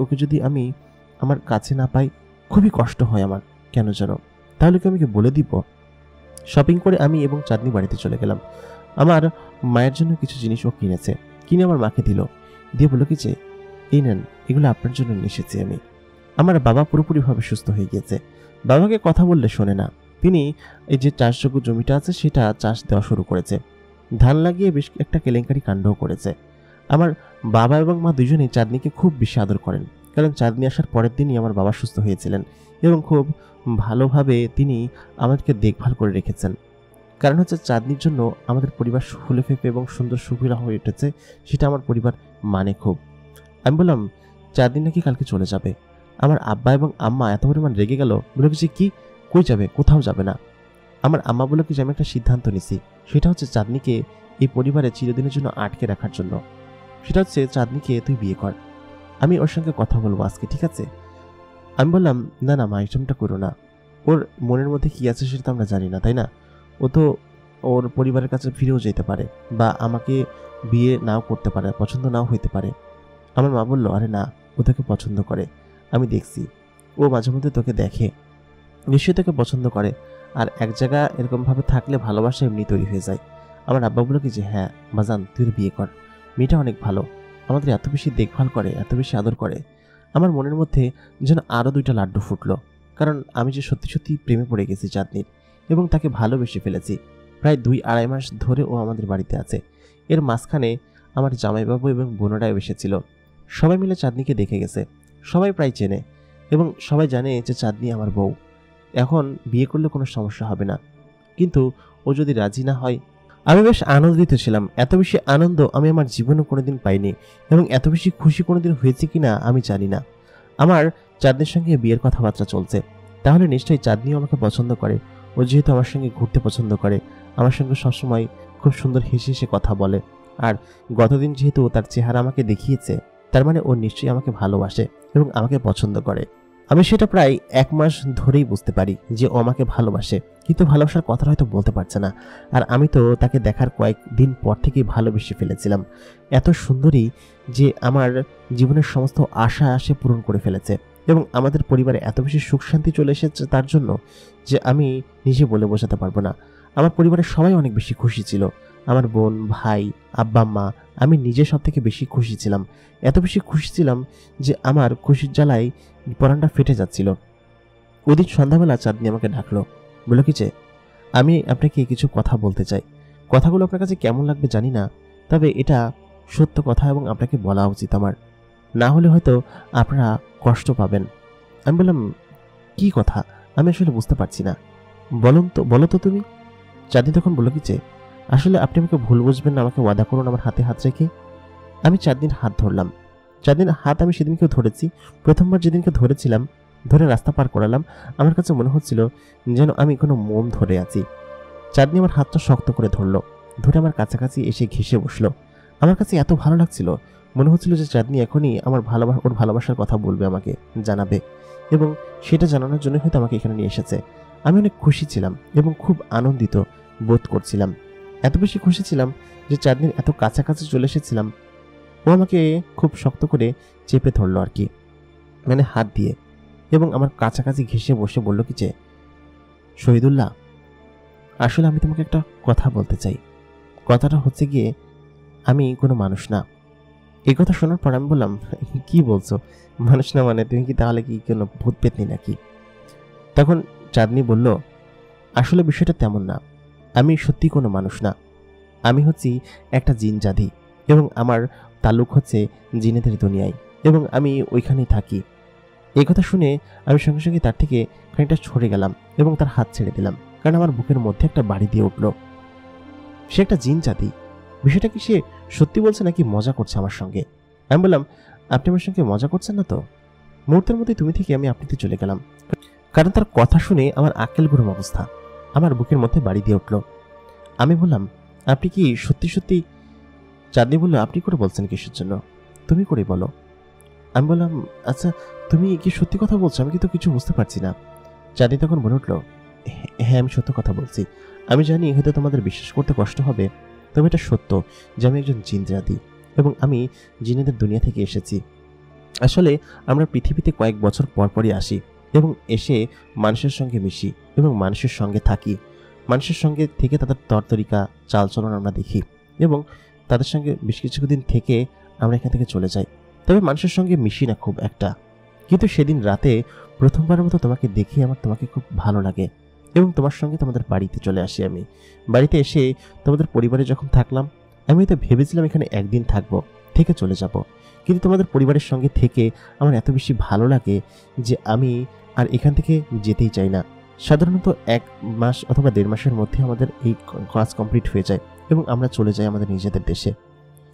ওকে যদি আমি আমার কাছে না পাই, খুবই কষ্ট হয় আমার। কেন যেন। তাহলে কি আমি কি বলে দিব? শপিং করে আমি এবং চাঁদনি বাড়িতে চলে গেলাম। আমার মায়ের জন্য কিছু জিনিস ও কিনেছে, কিনে আমার মাকে দিল, দিয়ে বলল কি যে এই নেন, এগুলো আপনার জন্য নিয়ে এসেছি আমি। আমার বাবা পুরোপুরিভাবে সুস্থ হয়ে গিয়েছে। বাবাকে কথা বললে শোনে না। তিনি এই যে চাষযোগ্য জমিটা আছে সেটা চাষ দেওয়া শুরু করেছে, ধান লাগিয়ে বেশ একটা কেলেঙ্কারি কাণ্ডও করেছে। আমার বাবা এবং মা দুজনেই চাঁদনিকে খুব বেশি আদর করেন, কারণ চাঁদনি আসার পরের দিনই আমার বাবা সুস্থ হয়েছিলেন এবং খুব ভালোভাবে তিনি আমাদেরকে দেখভাল করে রেখেছেন। কারণ হচ্ছে চাঁদনির জন্য আমাদের পরিবার ফুলে ফেঁপে এবং সুন্দর সুবিধা হয়ে উঠেছে, সেটা আমার পরিবার মানে খুব। আমি বললাম চাঁদনি নাকি কালকে চলে যাবে। আমার আব্বা এবং আম্মা এত পরিমাণ রেগে গেল, বলে কি যে কি, কই যাবে? কোথাও যাবে না। আমার আম্মা বলে কি যে আমি একটা সিদ্ধান্ত নিছি, সেটা হচ্ছে চাঁদনিকে এই পরিবারে চিরদিনের জন্য আটকে রাখার জন্য। সেটা হচ্ছে চাঁদনিকে তুই বিয়ে কর, আমি ওর সঙ্গে কথা বলবো আজকে, ঠিক আছে? আমি বললাম না না মা, এরকমটা করো না। ওর মনের মধ্যে কি আছে সেটা তো আমরা জানি না, তাই না? ও তো ওর পরিবারের কাছে ফিরেও যেতে পারে, বা আমাকে বিয়ে নাও করতে পারে, পছন্দ নাও হইতে পারে। আমার মা বলল আরে না, ও তোকে পছন্দ করে, আমি দেখছি, ও মাঝে মধ্যে তোকে দেখে, নিশ্চয়ই তোকে পছন্দ করে। আর এক জায়গা এরকমভাবে থাকলে ভালোবাসা এমনি তৈরি হয়ে যায়। আমার আব্বা বলল কি যে হ্যাঁ বাজান, তুই বিয়ে কর, মেয়েটা অনেক ভালো, আমাদের এত বেশি দেখভাল করে, এত বেশি আদর করে। আমার মনের মধ্যে যেন আরও 2টা লাড্ডু ফুটলো, কারণ আমি যে সত্যি সত্যি প্রেমে পড়ে গেছি চাঁদনির এবং তাকে ভালোবেসে ফেলেছি। প্রায় 2-2.5 মাস ধরে ও আমাদের বাড়িতে আছে। এর মাঝখানে আমার জামাইবাবু এবং বোনেরাও এসেছিল। সবাই মিলে চাঁদনিকে দেখে গেছে, সবাই প্রায় চেনে এবং সবাই জানে যে চাঁদনি আমার বউ। এখন বিয়ে করলে কোনো সমস্যা হবে না, কিন্তু ও যদি রাজি না হয়। আমি বেশ আনন্দিত ছিলাম। এত বেশি আনন্দ আমি আমার জীবনে কোনোদিন পাইনি এবং এত বেশি খুশি কোনোদিন হয়েছে কিনা আমি জানি না। আমার চাঁদনির সঙ্গে বিয়ের কথাবার্তা চলছে, তাহলে নিশ্চয়ই চাঁদনিও আমাকে পছন্দ করে। ও যেহেতু আমার সঙ্গে ঘুরতে পছন্দ করে, আমার সঙ্গে সবসময় খুব সুন্দর হেসে হেসে কথা বলে, আর গতদিন যেহেতু তার চেহারা আমাকে দেখিয়েছে, তার মানে ও নিশ্চয়ই আমাকে ভালোবাসে এবং আমাকে পছন্দ করে। আমি সেটা প্রায় 1 মাস ধরেই বুঝতে পারি যে ও আমাকে ভালোবাসে, কিন্তু ভালোবাসার কথা হয়তো বলতে পারছে না। আর আমি তো তাকে দেখার কয়েকদিন পর থেকেই ভালোবেসে ফেলেছিলাম। এত সুন্দরী যে আমার জীবনের সমস্ত আশা পূরণ করে ফেলেছে এবং আমাদের পরিবারে এত বেশি সুখ শান্তি চলে এসেছে তার জন্য যে আমি নিজে বলে বোঝাতে পারবো না। আমার পরিবারের সবাই অনেক বেশি খুশি ছিল, আমার বোন, ভাই, আব্বা, মা, আমি নিজে সব থেকে বেশি খুশি ছিলাম। এত বেশি খুশি ছিলাম যে আমার খুশির জ্বালায় পরানটা ফেটে যাচ্ছিল। ওদিন সন্ধ্যাবেলা চাঁদনি আমাকে ডাকলো, বলল কি যে আমি আপনাকে কিছু কথা বলতে চাই। কথাগুলো আপনার কাছে কেমন লাগবে জানি না, তবে এটা সত্য কথা এবং আপনাকে বলা উচিত আমার, না হলে হয়তো আপনারা কষ্ট পাবেন। আমি বললাম কি কথা, আমি আসলে বুঝতে পারছি না, বলো তো তুমি। চাঁদনি তখন বলল কি যে আসলে আপনি আমাকে ভুল বুঝবেন না, আমাকে ওয়াদা করুন আমার হাতে হাত রেখে। আমি চাঁদনির হাত ধরলাম। চাঁদনির হাত আমি সেদিনকেও ধরেছি। প্রথমবার যেদিনকে ধরেছিলাম, ধরে রাস্তা পার করালাম, আমার কাছে মনে হচ্ছিল যেন আমি কোনো মোম ধরে আছি। চাঁদনি আমার হাতটা শক্ত করে ধরলো, ধরে আমার কাছাকাছি এসে ঘেঁষে বসলো। আমার কাছে এত ভালো লাগছিল, মনে হচ্ছিল যে চাঁদনি এখনই আমার ওর ভালোবাসার কথা বলবে, আমাকে জানাবে, এবং সেটা জানানোর জন্য হয়তো আমাকে এখানে নিয়ে এসেছে। আমি অনেক খুশি ছিলাম এবং খুব আনন্দিত বোধ করছিলাম। এত বেশি খুশি ছিলাম যে চাঁদনির এত কাছাকাছি চলে এসেছিলাম। ও আমাকে খুব শক্ত করে চেপে ধরলো আর কি, মানে হাত দিয়ে, এবং আমার কাছাকাছি ঘেঁষে বসে বলল কি যে শহীদুল্লাহ, আসলে আমি তোমাকে একটা কথা বলতে চাই। কথাটা হচ্ছে গিয়ে আমি কোনো মানুষ না। এই কথা শোনার পর আমি বললাম কি বলছো, মানুষ না মানে তুমি কি তাহলে কি কোনো ভূত পেতনি নাকি? তখন চাঁদনি বলল আসলে বিষয়টা তেমন না, আমি সত্যি কোনো মানুষ না, আমি হচ্ছি একটা জিন জাতি এবং আমার তাল্লুক হচ্ছে জিনেদের দুনিয়ায় এবং আমি ওইখানেই থাকি। এই কথা শুনে আমি সঙ্গে সঙ্গে তার থেকে খানিকটা সরে গেলাম এবং তার হাত ছেড়ে দিলাম, কারণ আমার বুকের মধ্যে একটা বাড়ি দিয়ে উঠল। সে একটা জিন জাতি, বিষয়টা কি সে সত্যি বলছে নাকি মজা করছে আমার সঙ্গে? আমি বললাম আপনি আমার সঙ্গে মজা করছেন না তো? মুহূর্তের মধ্যে তুমি থেকে আমি আপনিতে চলে গেলাম, কারণ তার কথা শুনে আমার আক্কেল গরম অবস্থা, আমার বুকের মধ্যে বাড়ি দিয়ে উঠল। আমি বললাম আপনি কি সত্যি সত্যি? চাঁদনি বলল আপনি করে বলছেন কিসের জন্য, তুমি করে বলো। আমি বললাম আচ্ছা তুমি কি সত্যি কথা বলছো, আমি কিন্তু কিছু বুঝতে পারছি না। চাঁদনি তখন বলে উঠল হ্যাঁ আমি সত্য কথা বলছি, আমি জানি হয়তো তোমাদের বিশ্বাস করতে কষ্ট হবে, তবে এটা সত্য যে আমি একজন জিন জাতি এবং আমি জিনেদের দুনিয়া থেকে এসেছি। আসলে আমরা পৃথিবীতে কয়েক বছর পর পরই আসি এবং এসে মানুষের সঙ্গে মিশি এবং মানুষের সঙ্গে থাকি। মানুষের সঙ্গে থেকে তাদের তরতরিকা চালচলন আমরা দেখি এবং তাদের সঙ্গে বেশ কিছুদিন থেকে আমরা এখান থেকে চলে যাই। তবে মানুষের সঙ্গে মিশি না খুব একটা। কিন্তু সেদিন রাতে প্রথমবারের মতো তোমাকে দেখে আমার তোমাকে খুব ভালো লাগে এবং তোমার সঙ্গে তোমাদের বাড়িতে চলে আসি। আমি বাড়িতে এসে তোমাদের পরিবারে যখন থাকলাম, আমি তো ভেবেছিলাম এখানে একদিন থাকবো, থেকে চলে যাব। কিন্তু তোমাদের পরিবারের সঙ্গে থেকে আমার এত বেশি ভালো লাগে যে আমি আর এখান থেকে যেতেই চাই না। সাধারণত 1 মাস অথবা 1.5 মাসের মধ্যে আমাদের এই কাজ কমপ্লিট হয়ে যায় এবং আমরা চলে যাই আমাদের নিজেদের দেশে।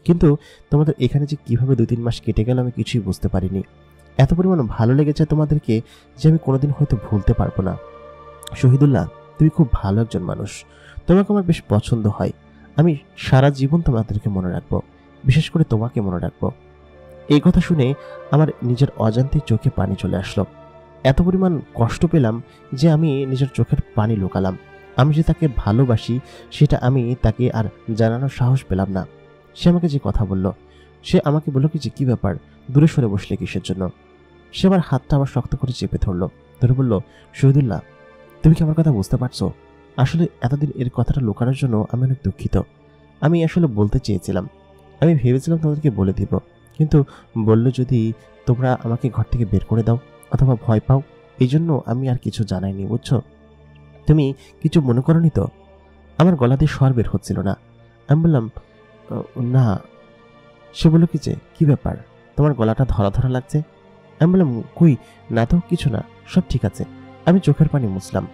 কিন্তু তোমাদের এখানে যে কীভাবে 2-3 মাস কেটে গেল আমি কিছুই বুঝতে পারিনি। এত পরিমাণ ভালো লেগেছে তোমাদেরকে যে আমি কোনোদিন হয়তো ভুলতে পারবো না। শহীদুল্লাহ, তুমি খুব ভালো একজন মানুষ, তোমাকে আমার বেশ পছন্দ হয়। আমি সারা জীবন তোমাদেরকে মনে রাখবো, বিশেষ করে তোমাকে মনে রাখবো। এই কথা শুনে আমার নিজের অজান্তেই চোখে পানি চলে আসলো। এত পরিমাণ কষ্ট পেলাম যে আমি নিজের চোখের পানি লুকালাম। আমি যে তাকে ভালোবাসি সেটা আমি তাকে আর জানানোর সাহস পেলাম না। সে আমাকে যে কথা বলল, সে আমাকে বলল কি যে কী ব্যাপার, দূরে সরে বসলে কিসের জন্য? সে আমার হাতটা আবার শক্ত করে চেপে ধরলো, ধরে বলল, শহীদুল্লাহ, তুমি কি আমার কথা বুঝতে পারছো? আসলে এতদিন এর কথাটা লুকানোর জন্য আমি অনেক দুঃখিত। আমি আসলে বলতে চেয়েছিলাম, আমি ভেবেছিলাম তোমাদেরকে বলে দিব, কিন্তু বললে যদি তোমরা আমাকে ঘর থেকে বের করে দাও অথবা ভয় পাও, এই জন্য আমি আর কিছু জানাইনি, বুঝছো? তুমি কিছু মনে করনি তো? আমার গলা দিয়ে স্বর বের হচ্ছিল না। আমি বললাম, না। সে বলল কি যে কী ব্যাপার, তোমার গলাটা ধরা ধরা লাগছে? আমি বললাম, কই না তো, কিছু না, সব ঠিক আছে। আমি চোখের পানি মুছলাম।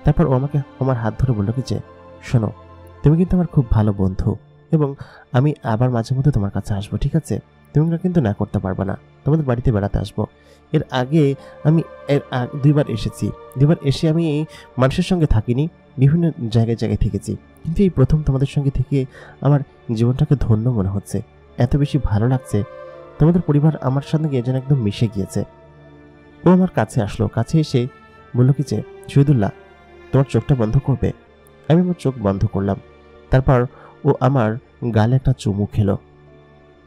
তারপর ও আমাকে আমার হাত ধরে বলল কি যে, শোনো, তুমি কিন্তু আমার খুব ভালো বন্ধু এবং আমি আবার মাঝে মধ্যে তোমার কাছে আসবো, ঠিক আছে? তুমি কিন্তু না করতে পারবে না, তোমাদের বাড়িতে বেড়াতে আসবো। এর আগে আমি 2বার এসেছি। 2বার এসে আমি মানুষের সঙ্গে থাকিনি, বিভিন্ন জায়গায় জায়গায় থেকেছি, কিন্তু এই প্রথম তোমাদের সঙ্গে থেকে আমার জীবনটাকে ধন্য মনে হচ্ছে। এত বেশি ভালো লাগছে, তোমাদের পরিবার আমার সঙ্গে যেন একদম মিশে গিয়েছে। ও আমার কাছে আসলো, কাছে এসে বলল কি যে, শহীদুল্লাহ, তোমার চোখটা বন্ধ করবে? আমি আমার চোখ বন্ধ করলাম। তারপর ও আমার গালে একটা চুমু খেলো।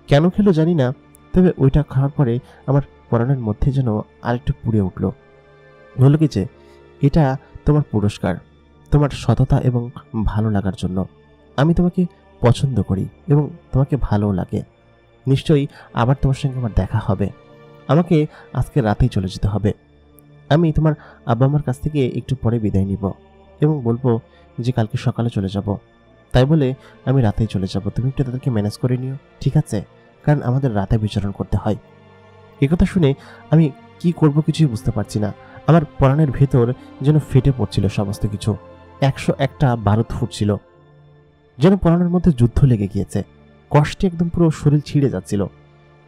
কেন খেলো জানি না, তবে ওইটা খাওয়ার পরে আমার পরাণের মধ্যে যেন আরেকটু পুড়ে উঠল। বলল কি যে, এটা তোমার পুরস্কার, তোমার সততা এবং ভালো লাগার জন্য। আমি তোমাকে পছন্দ করি এবং তোমাকে ভালোও লাগে। নিশ্চয়ই আবার তোমার সঙ্গে আমার দেখা হবে। আমাকে আজকে রাতেই চলে যেতে হবে। আমি তোমার আব্বা আমার কাছ থেকে একটু পরে বিদায় নিব এবং বলবো যে কালকে সকালে চলে যাব। তাই বলে আমি রাতেই চলে যাব, তুমি একটু তাদেরকে ম্যানেজ করে নিও, ঠিক আছে? কারণ আমাদের রাতে বিচরণ করতে হয়। এই কথা শুনে আমি কি করব কিছুই বুঝতে পারছি না। আমার পরাণের ভেতর যেন ফেটে পড়ছিল সমস্ত কিছু। 101টা বারুদ ফুটছিল, যেন পরাণের মধ্যে যুদ্ধ লেগে গিয়েছে। কষ্টে একদম পুরো শরীর ছিঁড়ে যাচ্ছিল।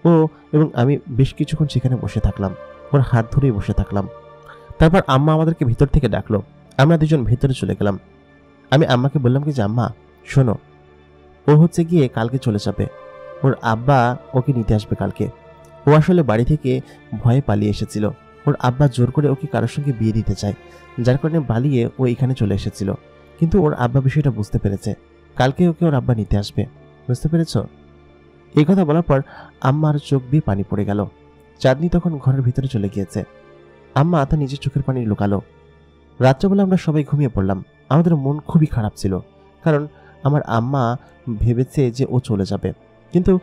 ও এবং আমি বেশ কিছুক্ষণ সেখানে বসে থাকলাম, ওর হাত ধরেই বসে থাকলাম। তারপর আম্মা আমাদেরকে ভিতর থেকে ডাকলো, আমরা দুজন ভেতরে চলে গেলাম। আমি আম্মাকে বললাম কি যে, আম্মা শোনো, ও হচ্ছে গিয়ে কালকে চলে যাবে, ওর আব্বা ওকে নিতে আসবে কালকে। ও আসলে বাড়ি থেকে ভয়ে পালিয়ে এসেছিল। ওর আব্বা জোর করে ওকে কারোর সঙ্গে বিয়ে দিতে চায়, যার কারণে পালিয়ে ও এখানে চলে এসেছিল। কিন্তু ওর আব্বা বিষয়টা বুঝতে পেরেছে, কালকে ওকে ওর আব্বা নিতে আসবে, বুঝতে পেরেছ? এই কথা বলার পর আম্মার চোখ দিয়ে পানি পড়ে গেল। চাঁদনি তখন ঘরের ভিতরে চলে গিয়েছে। আম্মা তার নিজের চোখের পানি লুকালো। রাত্রেবেলা আমরা সবাই ঘুমিয়ে পড়লাম। আমাদের মন খুবই খারাপ ছিল, কারণ আমার আম্মা ভেবেছে যে ও চলে যাবে, কিন্তু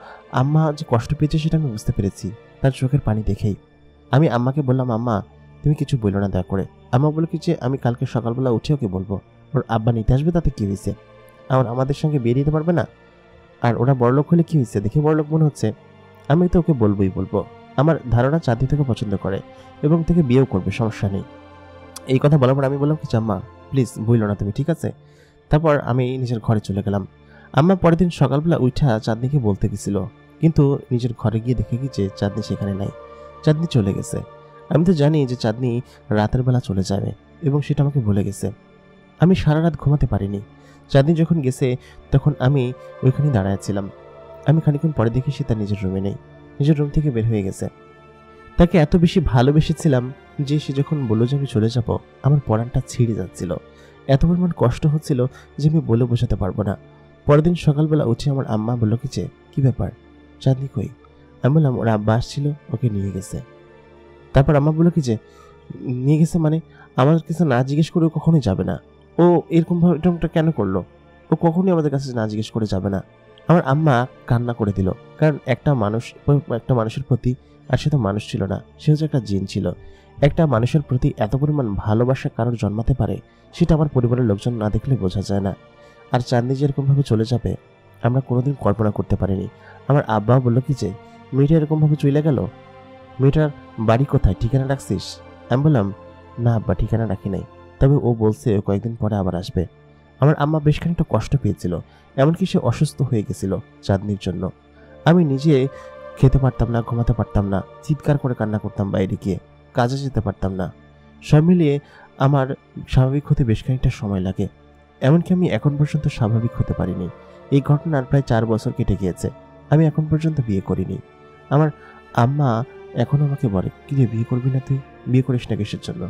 আম্মা যে কষ্ট পেয়েছে সেটা আমি বুঝতে পেরেছি তার চোখের পানি দেখেই। আমি আম্মাকে বললাম, আম্মা তুমি কিছু বললো না দয়া করে। আম্মা বলে কি যে, আমি কালকে সকালবেলা উঠে ওকে বলবো, ওর আব্বা নিতে আসবে, তাতে কি হয়েছে? আমাদের সঙ্গে বিয়ে দিতে পারবে না? আর ওরা বড়লোক হলে কি হয়েছে, দেখে বড়লোক মনে হচ্ছে। আমি তো ওকে বলবো। আমার ধারণা চাঁদনি তোকে পছন্দ করে এবং তোকে বিয়েও করবে, সমস্যা নেই। এই কথা বলার পর আমি বললাম কি, আম্মা প্লিজ বইলো না তুমি, ঠিক আছে? তারপর আমি নিজের ঘরে চলে গেলাম। আম্মা পরের দিন সকালবেলা উঠা চাঁদনিকে বলতে গেছিল, কিন্তু নিজের ঘরে গিয়ে দেখে কি যে চাঁদনি সেখানে নাই, চাঁদনি চলে গেছে। আমি তো জানি যে চাঁদনি রাতের বেলা চলে যাবে এবং সেটা আমাকে বলে গেছে। আমি সারা রাত ঘুমাতে পারিনি। চাঁদনি যখন গেছে তখন আমি ওইখানে দাঁড়াচ্ছিলাম। আমি খানিকক্ষণ পরে দেখি সে তার নিজের রুমে নেই, নিজের রুম থেকে বের হয়ে গেছে। তাকে এত বেশি ভালোবেসেছিলাম যে সে যখন বলল যে আমি চলে যাব, আমার পরাণটা ছিঁড়ে যাচ্ছিল। এত পরিমাণ কষ্ট হচ্ছিল যে আমি বলে বোঝাতে পারবো না। পরের দিন সকালবেলা উঠে আমার আম্মা বলল কি যে, কি ব্যাপার, চাঁদনি কই? আমি বললাম, ওর আব্বা আসছিল, ওকে নিয়ে গেছে। তারপর আম্মা বলল কি যে, নিয়ে গেছে মানে আমার কাছে না জিজ্ঞেস করে ও কখনোই যাবে না। ও এরকমটা কেন করলো? ও কখনোই আমাদের কাছে না জিজ্ঞেস করে যাবে না। আমার আম্মা কান্না করে দিল, কারণ একটা মানুষের প্রতি, আর সে তো মানুষ ছিল না, সে হচ্ছে একটা জিন ছিল। একটা মানুষের প্রতি এত পরিমাণ ভালোবাসা কারোর জন্মাতে পারে, সেটা আমার পরিবারের লোকজন না দেখলে বোঝা যায় না। আর চাঁদনি যে এরকমভাবে চলে যাবে আমরা কোনোদিন কল্পনা করতে পারিনি। আমার আব্বা বলল কি যে মেয়েটা এরকমভাবে চলে গেল, মেয়েটার বাড়ি কোথায়, ঠিকানা রাখছিস? আমি বললাম, না আব্বা, ঠিকানা রাখি নাই, তবে ও বলছে ও কয়েকদিন পরে আবার আসবে। আমার আম্মা বেশ খানিকটা কষ্ট পেয়েছিল, এমনকি সে অসুস্থ হয়ে গেছিল চাঁদনির জন্য। আমি নিজে খেতে পারতাম না, ঘুমাতে পারতাম না, চিৎকার করে কান্না করতাম, বাইরে গিয়ে কাজে যেতে পারতাম না। সব মিলিয়ে আমার স্বাভাবিক হতে বেশ খানিকটা সময় লাগে, এমনকি আমি এখন পর্যন্ত স্বাভাবিক হতে পারিনি। এই ঘটনার প্রায় 4 বছর কেটে গিয়েছে, আমি এখন পর্যন্ত বিয়ে করিনি। আমার আম্মা এখন আমাকে বলে, কি রে বিয়ে করবি না তুই, বিয়ে করিস না কিসের জন্য?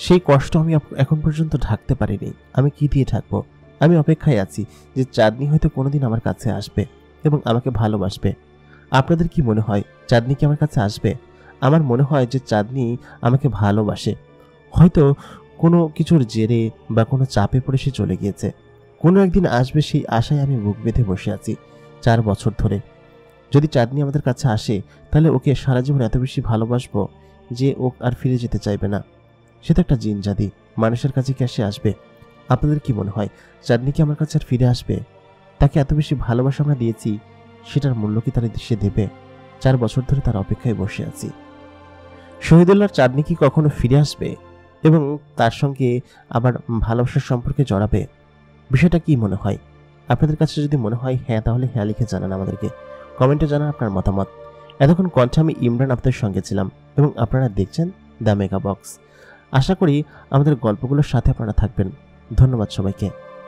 সেই কষ্ট আমি এখন পর্যন্ত ঢাকতে পারিনি। আমি কি দিয়ে ঢাকবো? আমি অপেক্ষায় আছি যে চাঁদনি হয়তো কোনোদিন আমার কাছে আসবে এবং আমাকে ভালোবাসবে। আপনাদের কি মনে হয় চাঁদনি কি আমার কাছে আসবে? আমার মনে হয় যে চাঁদনি আমাকে ভালোবাসে, হয়তো কোনো কিছুর জেরে বা কোনো চাপে পড়ে সে চলে গিয়েছে। কোনো একদিন আসবে সেই আশায় আমি বুক বেঁধে বসে আছি 4 বছর ধরে। যদি চাঁদনি আমাদের কাছে আসে তাহলে ওকে সারা জীবন এত বেশি ভালোবাসবো যে ও আর ফিরে যেতে চাইবে না। সে তো একটা জিন জাতি, মানুষের কাছে কি সে আসবে? আপনাদের কি মনে হয় চাঁদনি কি আমার কাছে আর ফিরে আসবে? তাকে এত বেশি ভালোবাসা আমরা দিয়েছি, সেটার মূল্য কি তারা সে দেবে? 4 বছর ধরে তার অপেক্ষায় বসে আছি। শহীদুল্লাহর চাঁদনি কি কখনো ফিরে আসবে এবং তার সঙ্গে আবার ভালোবাসার সম্পর্কে জড়াবে? বিষয়টা কি মনে হয়? আপনাদের কাছে যদি মনে হয় হ্যাঁ, তাহলে হ্যাঁ লিখে জানান আমাদেরকে, কমেন্টে জানান আপনার মতামত। এতক্ষণ কণ্ঠে আমি ইমরান আপনাদের সঙ্গে ছিলাম এবং আপনারা দেখছেন দ্য মেগা বক্স। আশা করি আমাদের গল্পগুলোর সাথে আপনারা থাকবেন। ধন্যবাদ সবাইকে।